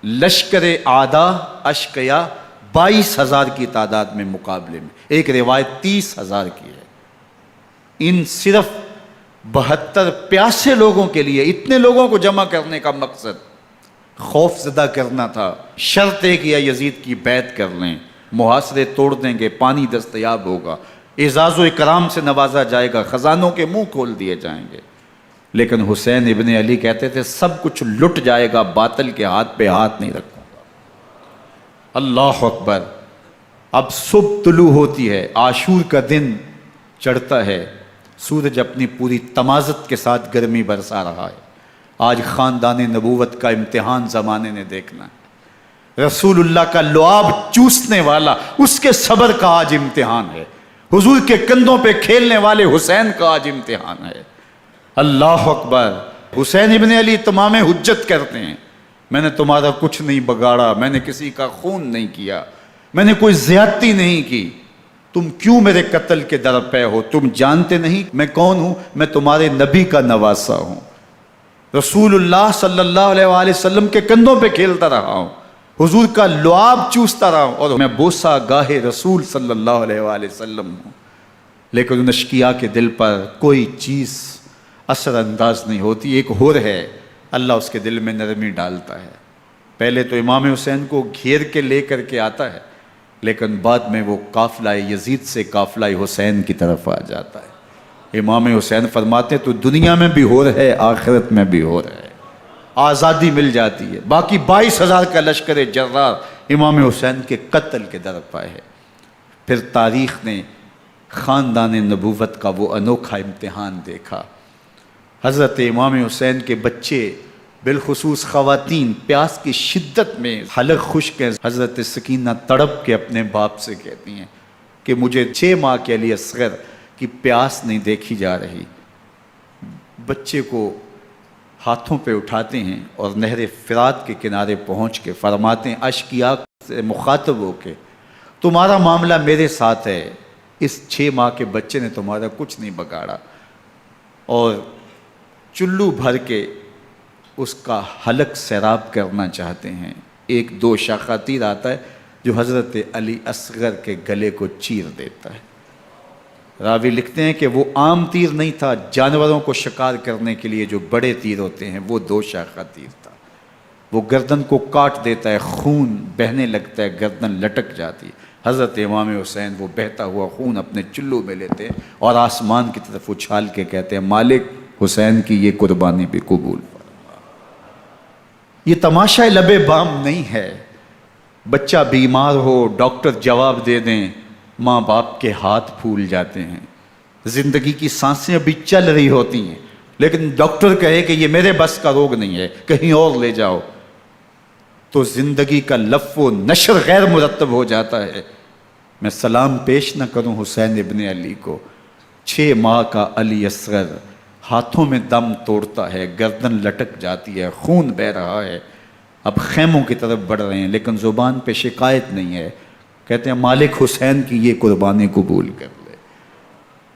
لشکر اعداء اشقیا 22,000 کی تعداد میں مقابلے میں، ایک روایت 30,000 کی ہے۔ ان صرف 72 پیاسے لوگوں کے لیے اتنے لوگوں کو جمع کرنے کا مقصد خوف زدہ کرنا تھا۔ شرط ہے کہ یا یزید کی بیعت کر لیں، محاصرے توڑ دیں گے، پانی دستیاب ہوگا، اعزاز و اکرام سے نوازا جائے گا، خزانوں کے منہ کھول دیے جائیں گے۔ لیکن حسین ابن علی کہتے تھے سب کچھ لٹ جائے گا، باطل کے ہاتھ پہ ہاتھ نہیں رکھوں گا۔ اللہ اکبر۔ اب صبح طلوع ہوتی ہے، عاشور کا دن چڑھتا ہے، سورج اپنی پوری تمازت کے ساتھ گرمی برسا رہا ہے۔ آج خاندان نبوت کا امتحان زمانے نے دیکھنا ہے۔ رسول اللہ کا لعاب چوسنے والا اس کے صبر کا آج امتحان ہے۔ حضور کے کندھوں پہ کھیلنے والے حسین کا آج امتحان ہے۔ اللہ اکبر۔ حسین ابن علی تمام حجت کرتے ہیں میں نے تمہارا کچھ نہیں بگاڑا، میں نے کسی کا خون نہیں کیا، میں نے کوئی زیادتی نہیں کی، تم کیوں میرے قتل کے در پہ ہو؟ تم جانتے نہیں میں کون ہوں؟ میں تمہارے نبی کا نواسا ہوں، رسول اللہ صلی اللہ علیہ وآلہ وسلم کے کندھوں پہ کھیلتا رہا ہوں، حضور کا لعاب چوستا رہا ہوں، اور میں بوسہ گاہ رسول صلی اللہ علیہ وآلہ وسلم ہوں۔ لیکن ان اشقیاء کے دل پر کوئی چیز اثر انداز نہیں ہوتی۔ ایک ہور ہے، اللہ اس کے دل میں نرمی ڈالتا ہے۔ پہلے تو امام حسین کو گھیر کے لے کر کے آتا ہے، لیکن بعد میں وہ قافلہ یزید سے قافلہ حسین کی طرف آ جاتا ہے۔ امام حسین فرماتے ہیں تو دنیا میں بھی ہور ہے، آخرت میں بھی ہور ہے، آزادی مل جاتی ہے۔ باقی 22,000 کا لشکر جرار امام حسین کے قتل کے در پہ ہے۔ پھر تاریخ نے خاندان نبوت کا وہ انوکھا امتحان دیکھا۔ حضرت امام حسین کے بچے بالخصوص خواتین پیاس کی شدت میں حلق خشک ہیں۔ حضرت سکینہ تڑپ کے اپنے باپ سے کہتی ہیں کہ مجھے 6 ماہ کے علی اصغر کی پیاس نہیں دیکھی جا رہی۔ بچے کو ہاتھوں پہ اٹھاتے ہیں اور نہر فرات کے کنارے پہنچ کے فرماتے ہیں اشقیاء سے مخاطب ہو کے تمہارا معاملہ میرے ساتھ ہے، اس 6 ماہ کے بچے نے تمہارا کچھ نہیں بگاڑا، اور چلو بھر کے اس کا حلق سیراب کرنا چاہتے ہیں۔ ایک 2 شاخہ تیر آتا ہے جو حضرت علی اصغر کے گلے کو چیر دیتا ہے۔ راوی لکھتے ہیں کہ وہ عام تیر نہیں تھا، جانوروں کو شکار کرنے کے لیے جو بڑے تیر ہوتے ہیں وہ 2 شاخہ تیر تھا۔ وہ گردن کو کاٹ دیتا ہے، خون بہنے لگتا ہے، گردن لٹک جاتی ہے۔ حضرت امام حسین وہ بہتا ہوا خون اپنے چلو میں لیتے ہیں اور آسمان کی طرف اچھال کے کہتے ہیں مالک حسین کی یہ قربانی بھی قبول فرما۔ یہ تماشا لب بام نہیں ہے۔ بچہ بیمار ہو، ڈاکٹر جواب دے دیں، ماں باپ کے ہاتھ پھول جاتے ہیں۔ زندگی کی سانسیں ابھی چل رہی ہوتی ہیں، لیکن ڈاکٹر کہے کہ یہ میرے بس کا روگ نہیں ہے، کہیں اور لے جاؤ، تو زندگی کا لف و نشر غیر مرتب ہو جاتا ہے۔ میں سلام پیش نہ کروں حسین ابن علی کو، 6 ماہ کا علی اصغر ہاتھوں میں دم توڑتا ہے، گردن لٹک جاتی ہے، خون بہہ رہا ہے۔ اب خیموں کی طرف بڑھ رہے ہیں، لیکن زبان پہ شکایت نہیں ہے۔ کہتے ہیں مالک حسین کی یہ قربانی قبول کر لے۔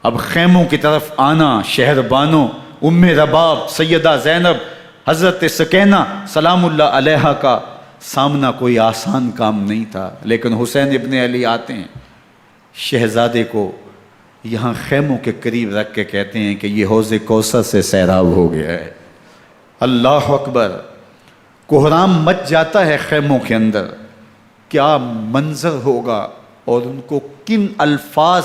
اب خیموں کی طرف آنا، شہر بانوں ام رباب سیدہ زینب حضرت سکینہ سلام اللہ علیہا کا سامنا کوئی آسان کام نہیں تھا، لیکن حسین ابن علی آتے ہیں، شہزادے کو یہاں خیموں کے قریب رکھ کے کہتے ہیں کہ یہ حوض کوثر سے سیراب ہو گیا ہے۔ اللہ اکبر، کوہرام مچ جاتا ہے خیموں کے اندر، کیا منظر ہوگا، اور ان کو کن الفاظ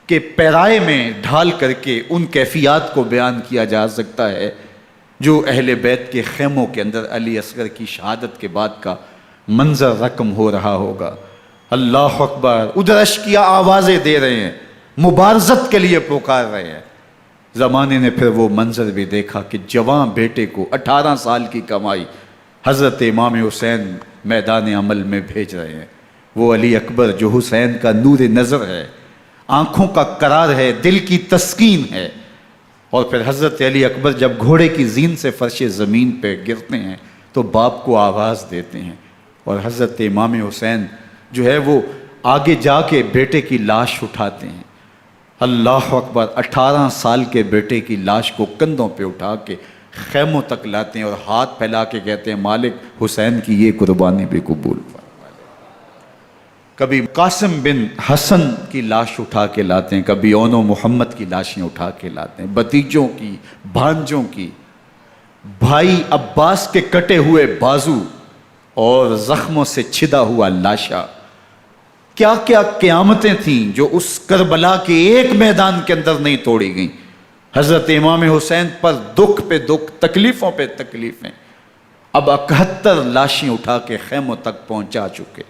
کے پیرائے میں ڈھال کر کے ان کیفیات کو بیان کیا جا سکتا ہے جو اہل بیت کے خیموں کے اندر علی اصغر کی شہادت کے بعد کا منظر رقم ہو رہا ہوگا۔ اللہ اکبر، ادھر اشکیا آوازیں دے رہے ہیں، مبارزت کے لیے پکار رہے ہیں۔ زمانے نے پھر وہ منظر بھی دیکھا کہ جوان بیٹے کو 18 سال کی کمائی حضرت امام حسین میدان عمل میں بھیج رہے ہیں۔ وہ علی اکبر جو حسین کا نور نظر ہے، آنکھوں کا قرار ہے، دل کی تسکین ہے۔ اور پھر حضرت علی اکبر جب گھوڑے کی زین سے فرش زمین پہ گرتے ہیں تو باپ کو آواز دیتے ہیں، اور حضرت امام حسین جو ہے وہ آگے جا کے بیٹے کی لاش اٹھاتے ہیں۔ اللہ اکبر، 18 سال کے بیٹے کی لاش کو کندھوں پہ اٹھا کے خیموں تک لاتے ہیں اور ہاتھ پھیلا کے کہتے ہیں مالک حسین کی یہ قربانی بھی قبول فرما۔ کبھی قاسم بن حسن کی لاش اٹھا کے لاتے ہیں، کبھی اون و محمد کی لاشیں اٹھا کے لاتے ہیں، بھتیجوں کی، بھانجوں کی، بھائی عباس کے کٹے ہوئے بازو اور زخموں سے چھدا ہوا لاشا۔ کیا کیا قیامتیں تھیں جو اس کربلا کے ایک میدان کے اندر نہیں توڑی گئیں۔ حضرت امام حسین پر دکھ پہ دکھ، تکلیفوں پہ تکلیفیں۔ اب 71 لاشیں اٹھا کے خیموں تک پہنچا چکے،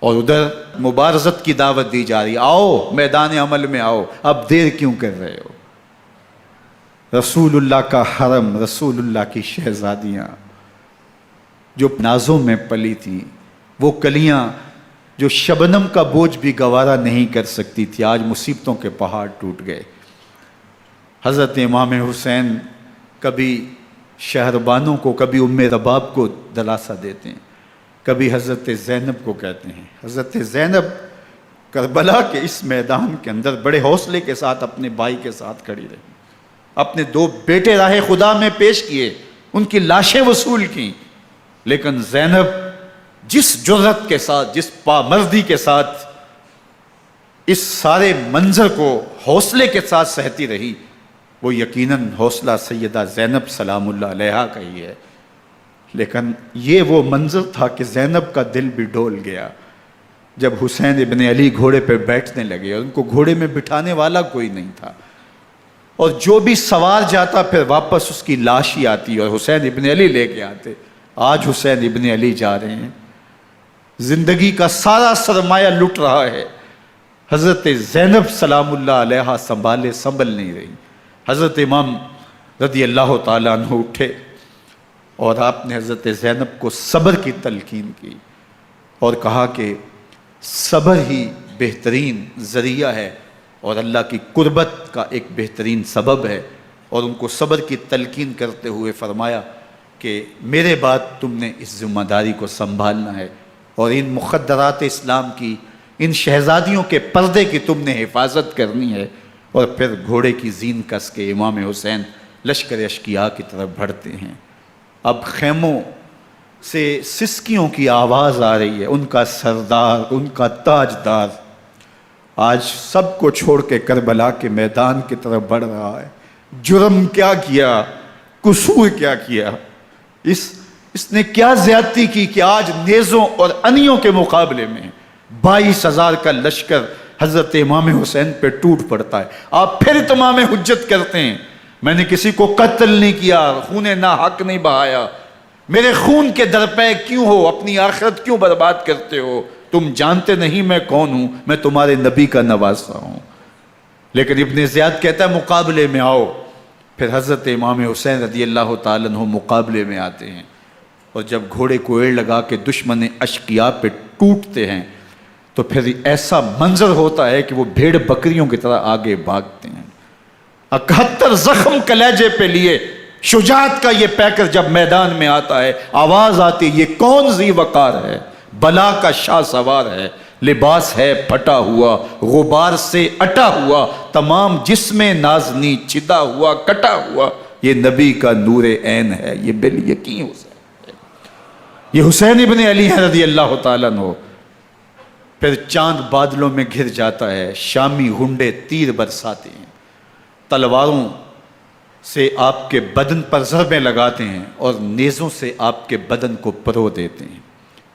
اور ادھر مبارزت کی دعوت دی جا رہی، آؤ میدان عمل میں آؤ، اب دیر کیوں کر رہے ہو۔ رسول اللہ کا حرم، رسول اللہ کی شہزادیاں جو نازوں میں پلی تھیں، وہ کلیاں جو شبنم کا بوجھ بھی گوارا نہیں کر سکتی تھی، آج مصیبتوں کے پہاڑ ٹوٹ گئے۔ حضرت امام حسین کبھی شہربانوں کو، کبھی ام رباب کو دلاسا دیتے ہیں، کبھی حضرت زینب کو کہتے ہیں۔ حضرت زینب کربلا کے اس میدان کے اندر بڑے حوصلے کے ساتھ اپنے بھائی کے ساتھ کھڑی رہی، اپنے 2 بیٹے راہ خدا میں پیش کیے، ان کی لاشیں وصول کیں، لیکن زینب جس جرأت کے ساتھ، جس پامردی کے ساتھ اس سارے منظر کو حوصلے کے ساتھ سہتی رہی، وہ یقیناً حوصلہ سیدہ زینب سلام اللہ علیہا کا ہی ہے۔ لیکن یہ وہ منظر تھا کہ زینب کا دل بھی ڈول گیا جب حسین ابن علی گھوڑے پہ بیٹھنے لگے، اور ان کو گھوڑے میں بٹھانے والا کوئی نہیں تھا، اور جو بھی سوار جاتا پھر واپس اس کی لاش ہی آتی اور حسین ابن علی لے کے آتے۔ آج حسین ابن علی جا رہے ہیں، زندگی کا سارا سرمایہ لٹ رہا ہے، حضرت زینب سلام اللہ علیہا سنبھل نہیں رہی۔ حضرت امام رضی اللہ تعالیٰ عنہ اٹھے اور آپ نے حضرت زینب کو صبر کی تلقین کی اور کہا کہ صبر ہی بہترین ذریعہ ہے اور اللہ کی قربت کا ایک بہترین سبب ہے، اور ان کو صبر کی تلقین کرتے ہوئے فرمایا کہ میرے بعد تم نے اس ذمہ داری کو سنبھالنا ہے، اور ان مخدرات اسلام کی، ان شہزادیوں کے پردے کی تم نے حفاظت کرنی ہے۔ اور پھر گھوڑے کی زین کس کے امام حسین لشکر اشکیا کی طرف بڑھتے ہیں۔ اب خیموں سے سسکیوں کی آواز آ رہی ہے، ان کا سردار، ان کا تاجدار آج سب کو چھوڑ کے کربلا کے میدان کی طرف بڑھ رہا ہے۔ جرم کیا کیا، قصور کیا کیا، اس نے کیا زیادتی کی کہ آج نیزوں اور انیوں کے مقابلے میں 22,000 کا لشکر حضرت امام حسین پہ ٹوٹ پڑتا ہے۔ آپ پھر اتمام حجت کرتے ہیں، میں نے کسی کو قتل نہیں کیا، خون ناحق نہیں بہایا، میرے خون کے درپے کیوں ہو، اپنی آخرت کیوں برباد کرتے ہو، تم جانتے نہیں میں کون ہوں، میں تمہارے نبی کا نواسا ہوں۔ لیکن ابن زیاد کہتا ہے مقابلے میں آؤ۔ پھر حضرت امام حسین رضی اللہ تعالیٰ عنہ مقابلے میں آتے ہیں، اور جب گھوڑے کو ایڑ لگا کے دشمن اشقیاء پہ ٹوٹتے ہیں تو پھر ایسا منظر ہوتا ہے کہ وہ بھیڑ بکریوں کی طرح آگے بھاگتے ہیں۔ 71 زخم کلیجے پہ لیے شجاعت کا یہ پیکر جب میدان میں آتا ہے، آواز آتی، یہ کون ذی وقار ہے، بلا کا شاہ سوار ہے، لباس ہے پھٹا ہوا غبار سے اٹا ہوا، تمام جسم نازنی چھدا ہوا کٹا ہوا، یہ نبی کا نور عین ہے، یہ بالیقین حسین ہے، یہ حسین ابن علی ہیں رضی اللہ تعالیٰ عنہ۔ پھر چاند بادلوں میں گھر جاتا ہے، شامی ہنڈے تیر برساتے ہیں، تلواروں سے آپ کے بدن پر ضربیں لگاتے ہیں اور نیزوں سے آپ کے بدن کو پرو دیتے ہیں۔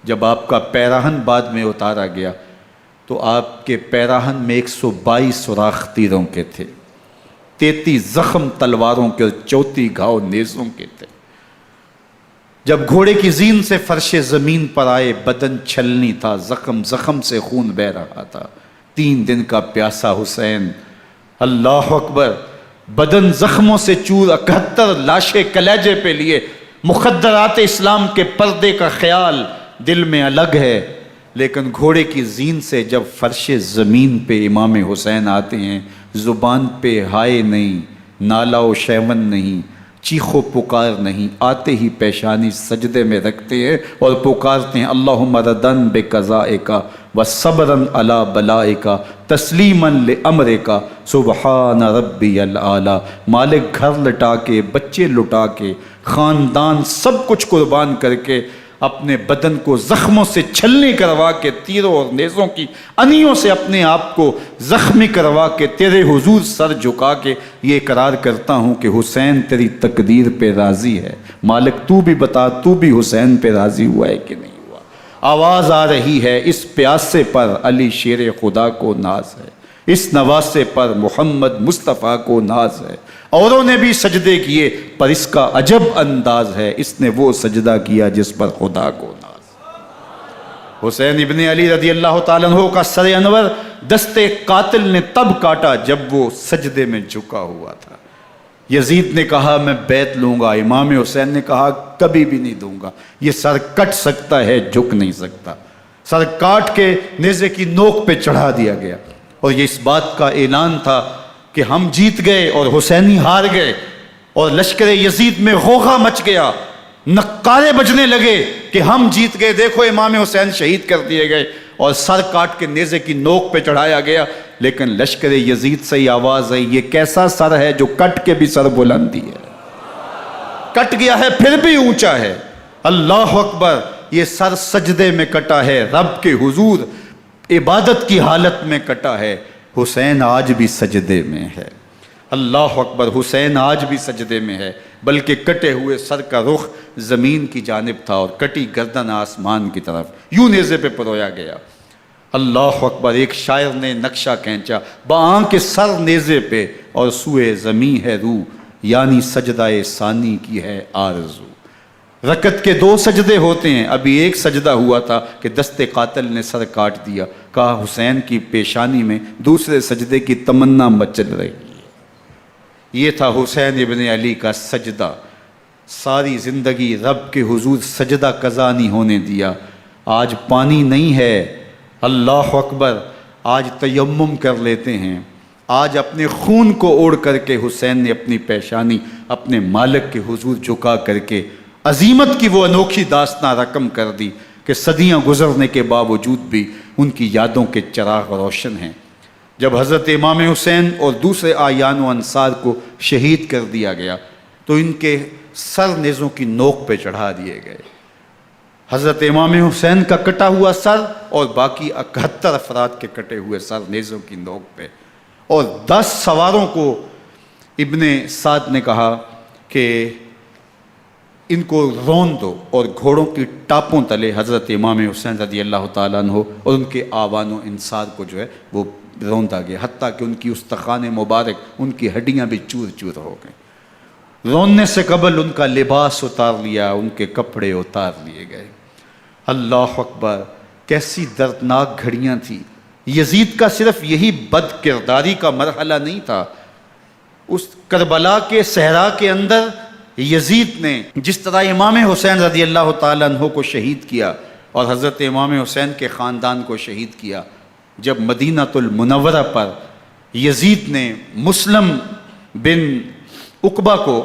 جب آپ کا پیراہن بعد میں اتارا گیا تو آپ کے پیراہن میں 122 سوراخ تیروں کے تھے، 33 زخم تلواروں کے اور 34 گھاؤ نیزوں کے تھے۔ جب گھوڑے کی زین سے فرش زمین پر آئے، بدن چھلنی تھا، زخم زخم سے خون بہہ رہا تھا، 3 دن کا پیاسا حسین، اللہ اکبر، بدن زخموں سے چور، 71 لاشیں کلیجے پہ لیے، مخدرات اسلام کے پردے کا خیال دل میں الگ ہے، لیکن گھوڑے کی زین سے جب فرش زمین پہ امام حسین آتے ہیں، زبان پہ ہائے نہیں، نالا و شیون نہیں، چیخ و پکار نہیں، آتے ہی پیشانی سجدے میں رکھتے ہیں اور پکارتے ہیں اللہم ردن بقضائک وصبرن علی بلائک تسلیما لامرک سبحان ربی الاعلی۔ مالک گھر لٹا کے، بچے لٹا کے، خاندان سب کچھ قربان کر کے، اپنے بدن کو زخموں سے چھلنی کروا کے، تیروں اور نیزوں کی انیوں سے اپنے آپ کو زخمی کروا کے، تیرے حضور سر جھکا کے یہ اقرار کرتا ہوں کہ حسین تیری تقدیر پہ راضی ہے، مالک تو بھی بتا، تو بھی حسین پہ راضی ہوا ہے کہ نہیں ہوا۔ آواز آ رہی ہے اس پیاسے پر علی شیر خدا کو ناز ہے، اس نواسے پر محمد مصطفیٰ کو ناز ہے، اوروں نے بھی سجدے کیے پر اس کا عجب انداز ہے، اس نے وہ سجدہ کیا جس پر خدا کو ناز ہے۔ حسین ابن علی رضی اللہ تعالیٰ عنہ کا سر انور دستے قاتل نے تب کاٹا جب وہ سجدے میں جھکا ہوا تھا۔ یزید نے کہا میں بیعت لوں گا، امام حسین نے کہا کبھی بھی نہیں دوں گا، یہ سر کٹ سکتا ہے جھک نہیں سکتا۔ سر کاٹ کے نیزے کی نوک پہ چڑھا دیا گیا اور یہ اس بات کا اعلان تھا کہ ہم جیت گئے اور حسینی ہار گئے، اور لشکر یزید میں غوغا مچ گیا، نقارے بجنے لگے کہ ہم جیت گئے، دیکھو امام حسین شہید کر دیے گئے، اور سر کاٹ کے نیزے کی نوک پہ چڑھایا گیا۔ لیکن لشکر یزید سے ہی آواز آئی یہ کیسا سر ہے جو کٹ کے بھی سر بلندی ہے، کٹ گیا ہے پھر بھی اونچا ہے، اللہ اکبر، یہ سر سجدے میں کٹا ہے، رب کے حضور عبادت کی حالت میں کٹا ہے، حسین آج بھی سجدے میں ہے، اللہ اکبر، حسین آج بھی سجدے میں ہے، بلکہ کٹے ہوئے سر کا رخ زمین کی جانب تھا اور کٹی گردن آسمان کی طرف، یوں نیزے پہ پرویا گیا، اللہ اکبر۔ ایک شاعر نے نقشہ کھینچا بآنکھ سر نیزے پہ اور سوئے زمیں ہے روح، یعنی سجدہ ثانی کی ہے آرزو۔ رکعت کے 2 سجدے ہوتے ہیں، ابھی ایک سجدہ ہوا تھا کہ دست قاتل نے سر کاٹ دیا، کہا حسین کی پیشانی میں دوسرے سجدے کی تمنا مچل رہی ہے۔ یہ تھا حسین ابن علی کا سجدہ، ساری زندگی رب کے حضور سجدہ قضا نہیں ہونے دیا۔ آج پانی نہیں ہے، اللہ اکبر، آج تیمم کر لیتے ہیں، آج اپنے خون کو اوڑھ کر کے حسین نے اپنی پیشانی اپنے مالک کے حضور جھکا کر کے عظیمت کی وہ انوکھی داستان رقم کر دی کہ صدیاں گزرنے کے باوجود بھی ان کی یادوں کے چراغ روشن ہیں۔ جب حضرت امام حسین اور دوسرے آیان و انصار کو شہید کر دیا گیا تو ان کے سر نیزوں کی نوک پہ چڑھا دیے گئے، حضرت امام حسین کا کٹا ہوا سر اور باقی 71 افراد کے کٹے ہوئے سر نیزوں کی نوک پہ، اور 10 سواروں کو ابن سعد نے کہا کہ ان کو رون دو، اور گھوڑوں کی ٹاپوں تلے حضرت امام حسین رضی اللہ تعالیٰ عنہ اور ان کے آوان و انصار کو جو ہے وہ روندا گیا، حتیٰ کہ ان کی استخوان مبارک، ان کی ہڈیاں بھی چور چور ہو گئیں۔ روننے سے قبل ان کا لباس اتار لیا، ان کے کپڑے اتار لیے گئے۔ اللہ اکبر، کیسی دردناک گھڑیاں تھیں۔ یزید کا صرف یہی بد کرداری کا مرحلہ نہیں تھا، اس کربلا کے صحرا کے اندر یزید نے جس طرح امام حسین رضی اللہ تعالیٰ عنہ کو شہید کیا اور حضرت امام حسین کے خاندان کو شہید کیا، جب مدینہ المنورہ پر یزید نے مسلم بن عقبہ کو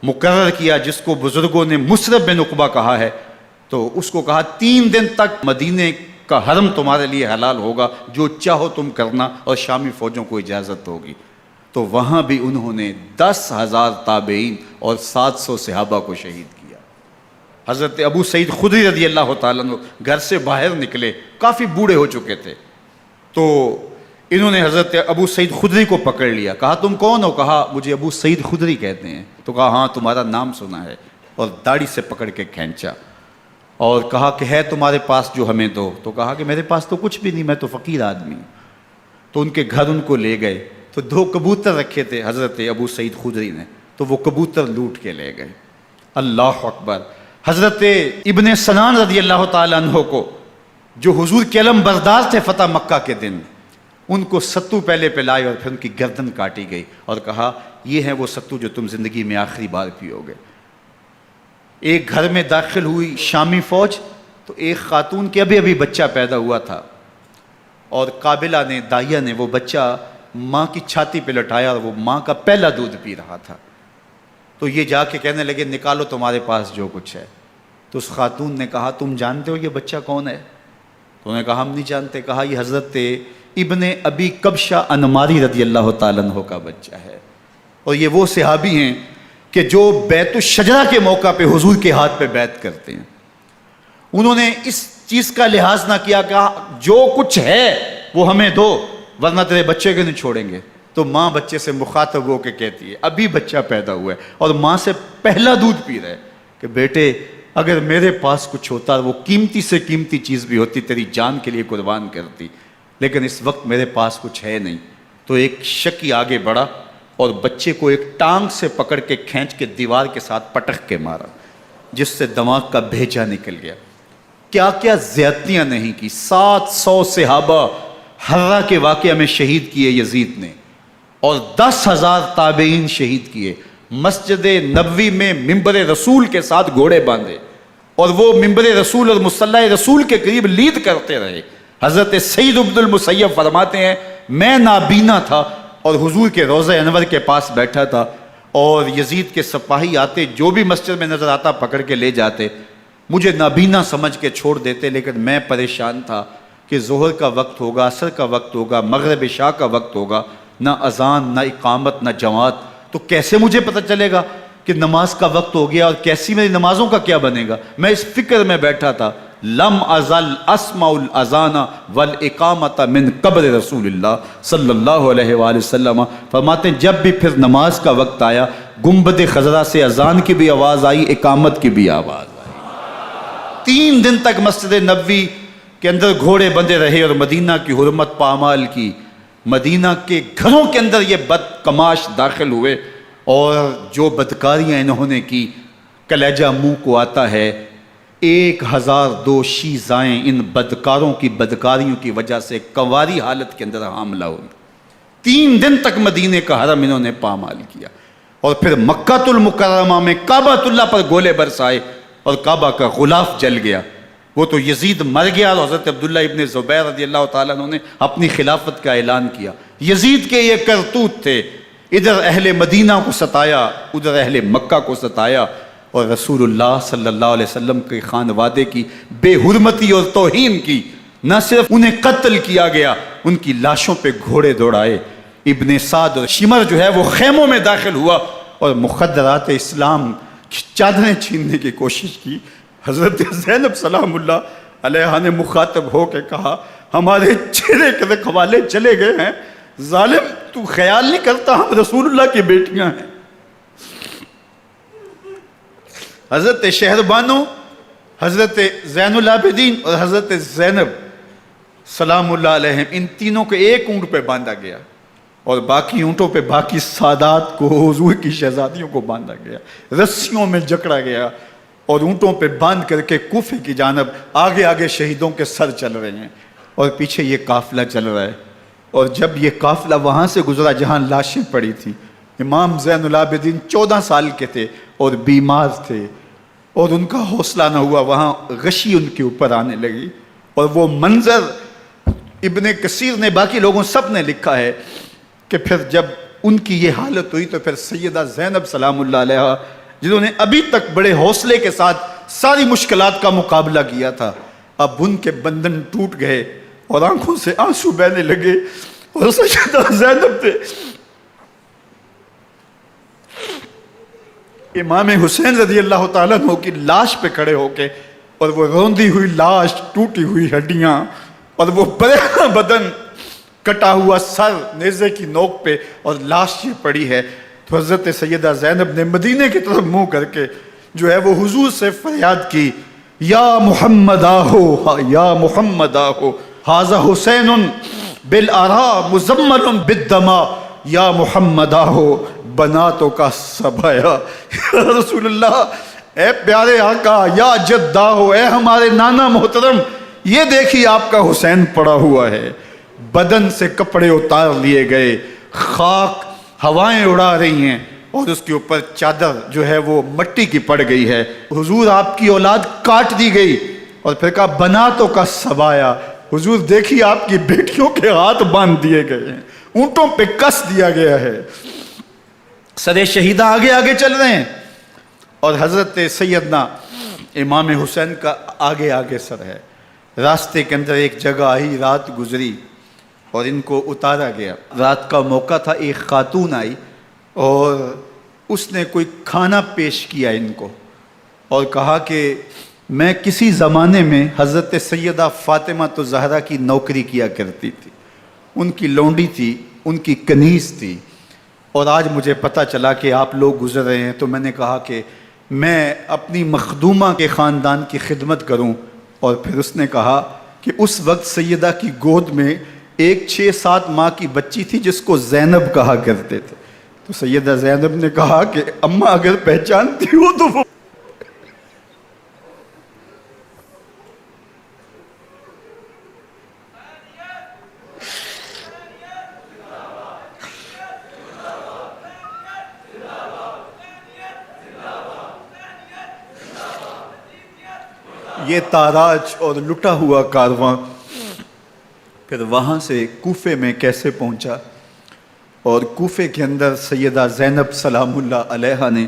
مقرر کیا، جس کو بزرگوں نے مصرب بن عقبہ کہا ہے، تو اس کو کہا 3 دن تک مدینے کا حرم تمہارے لیے حلال ہوگا، جو چاہو تم کرنا، اور شامی فوجوں کو اجازت ہوگی۔ تو وہاں بھی انہوں نے 10,000 تابعین اور 700 صحابہ کو شہید کیا۔ حضرت ابو سعید خدری رضی اللہ تعالیٰ عنہ گھر سے باہر نکلے، کافی بوڑھے ہو چکے تھے، تو انہوں نے حضرت ابو سعید خدری کو پکڑ لیا، کہا تم کون ہو؟ کہا مجھے ابو سعید خدری کہتے ہیں۔ تو کہا ہاں تمہارا نام سنا ہے، اور داڑھی سے پکڑ کے کھینچا اور کہا کہ ہے تمہارے پاس جو ہمیں دو؟ تو کہا کہ میرے پاس تو کچھ بھی نہیں، میں تو فقیر آدمی ہوں۔ تو ان کے گھر ان کو لے گئے، تو 2 کبوتر رکھے تھے حضرت ابو سعید خدری نے، تو وہ کبوتر لوٹ کے لے گئے۔ اللہ اکبر۔ حضرت ابن سنان رضی اللہ تعالیٰ عنہ کو، جو حضور کے علم بردار تھے فتح مکہ کے دن، ان کو ستو پہلے پلائے اور پھر ان کی گردن کاٹی گئی، اور کہا یہ ہے وہ ستو جو تم زندگی میں آخری بار پیو گے۔ ایک گھر میں داخل ہوئی شامی فوج، تو ایک خاتون کے ابھی ابھی بچہ پیدا ہوا تھا، اور قابلہ نے، دائیا نے، وہ بچہ ماں کی چھاتی پہ لٹایا، اور وہ ماں کا پہلا دودھ پی رہا تھا۔ تو یہ جا کے کہنے لگے نکالو تمہارے پاس جو کچھ ہے۔ تو اس خاتون نے کہا تم جانتے ہو یہ بچہ کون ہے؟ تو انہوں نے کہا ہم نہیں جانتے۔ کہا یہ حضرت ابن ابی کبشہ انماری رضی اللہ تعالیٰ عنہ کا بچہ ہے، اور یہ وہ صحابی ہیں کہ جو بیت الشجرہ کے موقع پہ حضور کے ہاتھ پہ بیعت کرتے ہیں۔ انہوں نے اس چیز کا لحاظ نہ کیا کہ جو کچھ ہے وہ ہمیں دو ورنہ تیرے بچے کو نہیں چھوڑیں گے۔ تو ماں بچے سے مخاطب ہو کے کہتی ہے، ابھی بچہ پیدا ہوا ہے اور ماں سے پہلا دودھ پی رہا ہے، کہ بیٹے اگر میرے پاس کچھ ہوتا، وہ قیمتی سے قیمتی چیز بھی ہوتی، تیری جان کے لیے قربان کرتی، لیکن اس وقت میرے پاس کچھ ہے نہیں۔ تو ایک شکی آگے بڑھا اور بچے کو ایک ٹانگ سے پکڑ کے کھینچ کے دیوار کے ساتھ پٹک کے مارا، جس سے دماغ کا بھیجا نکل گیا۔ کیا کیا زیادتیاں نہیں کی۔ 700 صحابہ حرہ کے واقعہ میں شہید کیے یزید نے، اور 10,000 تابعین شہید کیے۔ مسجد نبوی میں ممبر رسول کے ساتھ گھوڑے باندھے، اور وہ ممبر رسول اور مصلی رسول کے قریب لید کرتے رہے۔ حضرت سعید بن المسیب فرماتے ہیں میں نابینا تھا اور حضور کے روضہ انور کے پاس بیٹھا تھا، اور یزید کے سپاہی آتے، جو بھی مسجد میں نظر آتا پکڑ کے لے جاتے، مجھے نابینا سمجھ کے چھوڑ دیتے، لیکن میں پریشان تھا کہ ظہر کا وقت ہوگا، عصر کا وقت ہوگا، مغرب عشاء کا وقت ہوگا، نہ اذان، نہ اقامت، نہ جماعت، تو کیسے مجھے پتہ چلے گا کہ نماز کا وقت ہو گیا، اور کیسی میری نمازوں کا کیا بنے گا؟ میں اس فکر میں بیٹھا تھا۔ لم ازل اسمع الاذان والاقامت من قبر رسول اللہ صلی اللہ علیہ وآلہ وسلم۔ فرماتے ہیں جب بھی پھر نماز کا وقت آیا، گنبد خضرا سے اذان کی بھی آواز آئی، اقامت کی بھی آواز آئی۔ 3 دن تک مسجد نبوی کے اندر گھوڑے بندے رہے، اور مدینہ کی حرمت پامال کی۔ مدینہ کے گھروں کے اندر یہ بدکماش داخل ہوئے، اور جو بدکاریاں انہوں نے کی کلیجہ منہ کو آتا ہے۔ 1002 شیزائیں ان بدکاروں کی بدکاریوں کی وجہ سے کنواری حالت کے اندر حاملہ ہوئی۔ 3 دن تک مدینے کا حرم انہوں نے پامال کیا، اور پھر مکہ المکرمہ میں کعبۃ اللہ پر گولے برسائے، اور کعبہ کا غلاف جل گیا۔ وہ تو یزید مر گیا، اور حضرت عبداللہ ابن زبیر رضی اللہ تعالیٰ عنہ نے اپنی خلافت کا اعلان کیا۔ یزید کے یہ کرتوت تھے، ادھر اہل مدینہ کو ستایا، ادھر اہل مکہ کو ستایا، اور رسول اللہ صلی اللہ علیہ وسلم کے خانوادے کی بے حرمتی اور توہین کی۔ نہ صرف انہیں قتل کیا گیا، ان کی لاشوں پہ گھوڑے دوڑائے۔ ابن سعد اور شمر جو ہے وہ خیموں میں داخل ہوا، اور مخدرات اسلام کی چادریں چھیننے کی کوشش کی۔ حضرت زینب سلام اللہ علیہ نے مخاطب ہو کے کہا ہمارے چہرے کے رکھوالے چلے گئے ہیں، ظالم تو خیال نہیں کرتا ہم رسول اللہ کی بیٹیاں ہیں۔ حضرت شہربانو، حضرت زین العابدین اور حضرت زینب سلام اللہ علیہ، ان تینوں کو ایک اونٹ پہ باندھا گیا، اور باقی اونٹوں پہ باقی سادات کو، حضور کی شہزادیوں کو باندھا گیا، رسیوں میں جکڑا گیا، اور اونٹوں پہ باندھ کر کے کوفے کی جانب آگے آگے شہیدوں کے سر چل رہے ہیں، اور پیچھے یہ قافلہ چل رہا ہے۔ اور جب یہ قافلہ وہاں سے گزرا جہاں لاشیں پڑی تھیں، امام زین العابدین 14 سال کے تھے اور بیمار تھے، اور ان کا حوصلہ نہ ہوا، وہاں غشی ان کے اوپر آنے لگی، اور وہ منظر ابن کثیر نے، باقی لوگوں سب نے لکھا ہے کہ پھر جب ان کی یہ حالت ہوئی تو پھر سیدہ زینب سلام اللہ علیہ، جنہوں نے ابھی تک بڑے حوصلے کے ساتھ ساری مشکلات کا مقابلہ کیا تھا، اب ان کے بندھن ٹوٹ گئے اور آنکھوں سے آنسو بہنے لگے، اور سیدہ زینب نے امام حسین رضی اللہ تعالیٰ عنہ کی لاش پہ کھڑے ہو کے، اور وہ روندی ہوئی لاش، ٹوٹی ہوئی ہڈیاں، اور وہ برینا بدن، کٹا ہوا سر نیزے کی نوک پہ، اور لاش یہ پڑی ہے، تو حضرت سیدہ زینب نے مدینے کی طرف منہ کر کے جو ہے وہ حضور سے فریاد کی، یا محمد آہو، یا محمد آہو، ھذا حسین بالآراء مزمل بالدماء، یا محمد آہو بناتوں کا سبایا۔ یا رسول اللہ، اے پیارے آقا، یا جد آہو، اے ہمارے نانا محترم، یہ دیکھیے آپ کا حسین پڑا ہوا ہے، بدن سے کپڑے اتار لیے گئے، خاک ہوائیں اڑا رہی ہیں، اور اس کے اوپر چادر جو ہے وہ مٹی کی پڑ گئی ہے۔ حضور آپ کی اولاد کاٹ دی گئی، اور پھر کہا بناتوں کا سبایا، حضور دیکھیے آپ کی بیٹیوں کے ہاتھ باندھ دیے گئے ہیں، اونٹوں پہ کس دیا گیا ہے، سر شہیدہ آگے آگے چل رہے ہیں، اور حضرت سیدنا امام حسین کا آگے آگے سر ہے۔ راستے کے اندر ایک جگہ آئی، رات گزری اور ان کو اتارا گیا۔ رات کا موقع تھا، ایک خاتون آئی اور اس نے کوئی کھانا پیش کیا ان کو، اور کہا کہ میں کسی زمانے میں حضرت سیدہ فاطمہ زہرا کی نوکری کیا کرتی تھی، ان کی لونڈی تھی، ان کی کنیز تھی، اور آج مجھے پتہ چلا کہ آپ لوگ گزر رہے ہیں، تو میں نے کہا کہ میں اپنی مخدومہ کے خاندان کی خدمت کروں۔ اور پھر اس نے کہا کہ اس وقت سیدہ کی گود میں ایک 6-7 ماہ کی بچی تھی جس کو زینب کہا کرتے تھے، تو سیدہ زینب نے کہا کہ اماں اگر پہچانتی ہو تو وہ یہ تاراج اور لٹا ہوا کارواں پھر وہاں سے کوفے میں کیسے پہنچا، اور کوفے کے اندر سیدہ زینب سلام اللہ علیہا نے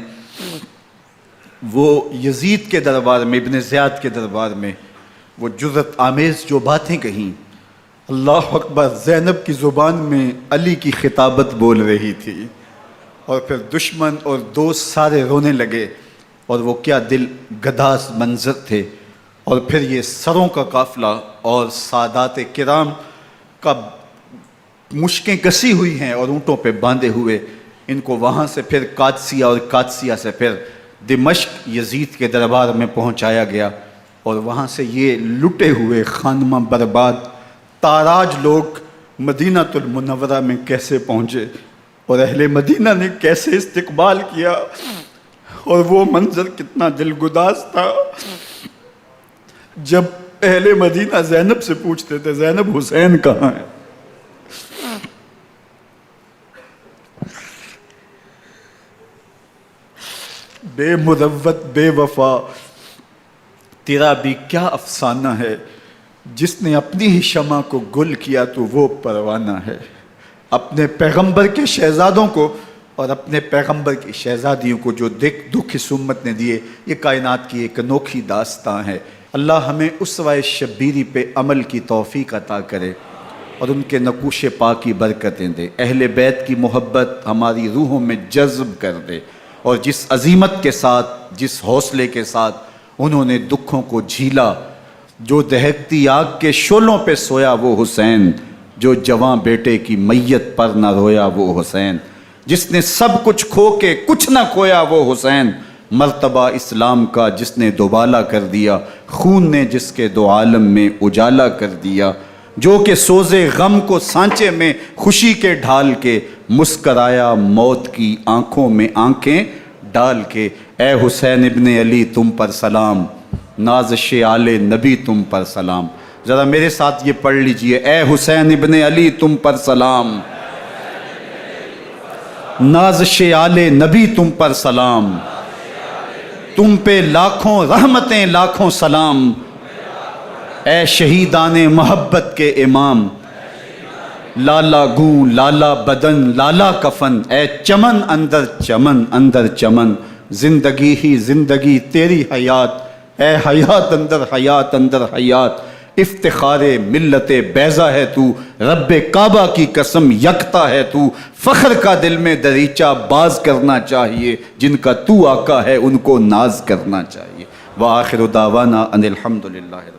وہ یزید کے دربار میں، ابن زیاد کے دربار میں وہ جرأت آمیز جو باتیں کہیں، اللہ اکبر، زینب کی زبان میں علی کی خطابت بول رہی تھی، اور پھر دشمن اور دوست سارے رونے لگے، اور وہ کیا دل گداز منظر تھے۔ اور پھر یہ سروں کا قافلہ اور سادات کرام کا مشکیں کسی ہوئی ہیں اور اونٹوں پہ باندھے ہوئے، ان کو وہاں سے پھر قادسیہ اور قادسیہ سے پھر دمشق یزید کے دربار میں پہنچایا گیا، اور وہاں سے یہ لٹے ہوئے خانمہ برباد تاراج لوگ مدینہ المنورہ میں کیسے پہنچے، اور اہل مدینہ نے کیسے استقبال کیا، اور وہ منظر کتنا دلگداز تھا جب اہل مدینہ زینب سے پوچھتے تھے زینب حسین کہاں ہے؟ بے مروت بے وفا تیرا بھی کیا افسانہ ہے، جس نے اپنی ہی شمع کو گل کیا تو وہ پروانہ ہے۔ اپنے پیغمبر کے شہزادوں کو اور اپنے پیغمبر کی شہزادیوں کو جو دکھ اس امت نے دیے، یہ کائنات کی ایک انوکھی داستان ہے۔ اللہ ہمیں اسوہ شبیری پہ عمل کی توفیق عطا کرے اور ان کے نقوش پاک کی برکتیں دے، اہل بیت کی محبت ہماری روحوں میں جذب کر دے، اور جس عظیمت کے ساتھ، جس حوصلے کے ساتھ انہوں نے دکھوں کو جھیلا، جو دہکتی آگ کے شعلوں پہ سویا وہ حسین، جو جواں بیٹے کی میت پر نہ رویا وہ حسین، جس نے سب کچھ کھو کے کچھ نہ کھویا وہ حسین، مرتبہ اسلام کا جس نے دوبالا کر دیا، خون نے جس کے دو عالم میں اجالا کر دیا، جو کہ سوزے غم کو سانچے میں خوشی کے ڈھال کے، مسکرایا موت کی آنکھوں میں آنکھیں ڈال کے۔ اے حسین ابن علی تم پر سلام، نازش آل نبی تم پر سلام۔ ذرا میرے ساتھ یہ پڑھ لیجئے، اے حسین ابن علی تم پر سلام، نازش آل نبی تم پر سلام، تم پہ لاکھوں رحمتیں لاکھوں سلام، اے شہیدان محبت کے امام، لالا گوں لالا بدن لالا کفن، اے چمن اندر چمن، زندگی ہی زندگی تیری حیات، اے حیات اندر حیات اندر حیات، افتخار ملت بیضا ہے تو، رب کعبہ کی قسم یکتا ہے تو، فخر کا دل میں دریچہ باز کرنا چاہیے، جن کا تو آقا ہے ان کو ناز کرنا چاہیے۔ وآخر دعوانا ان الحمد للہ۔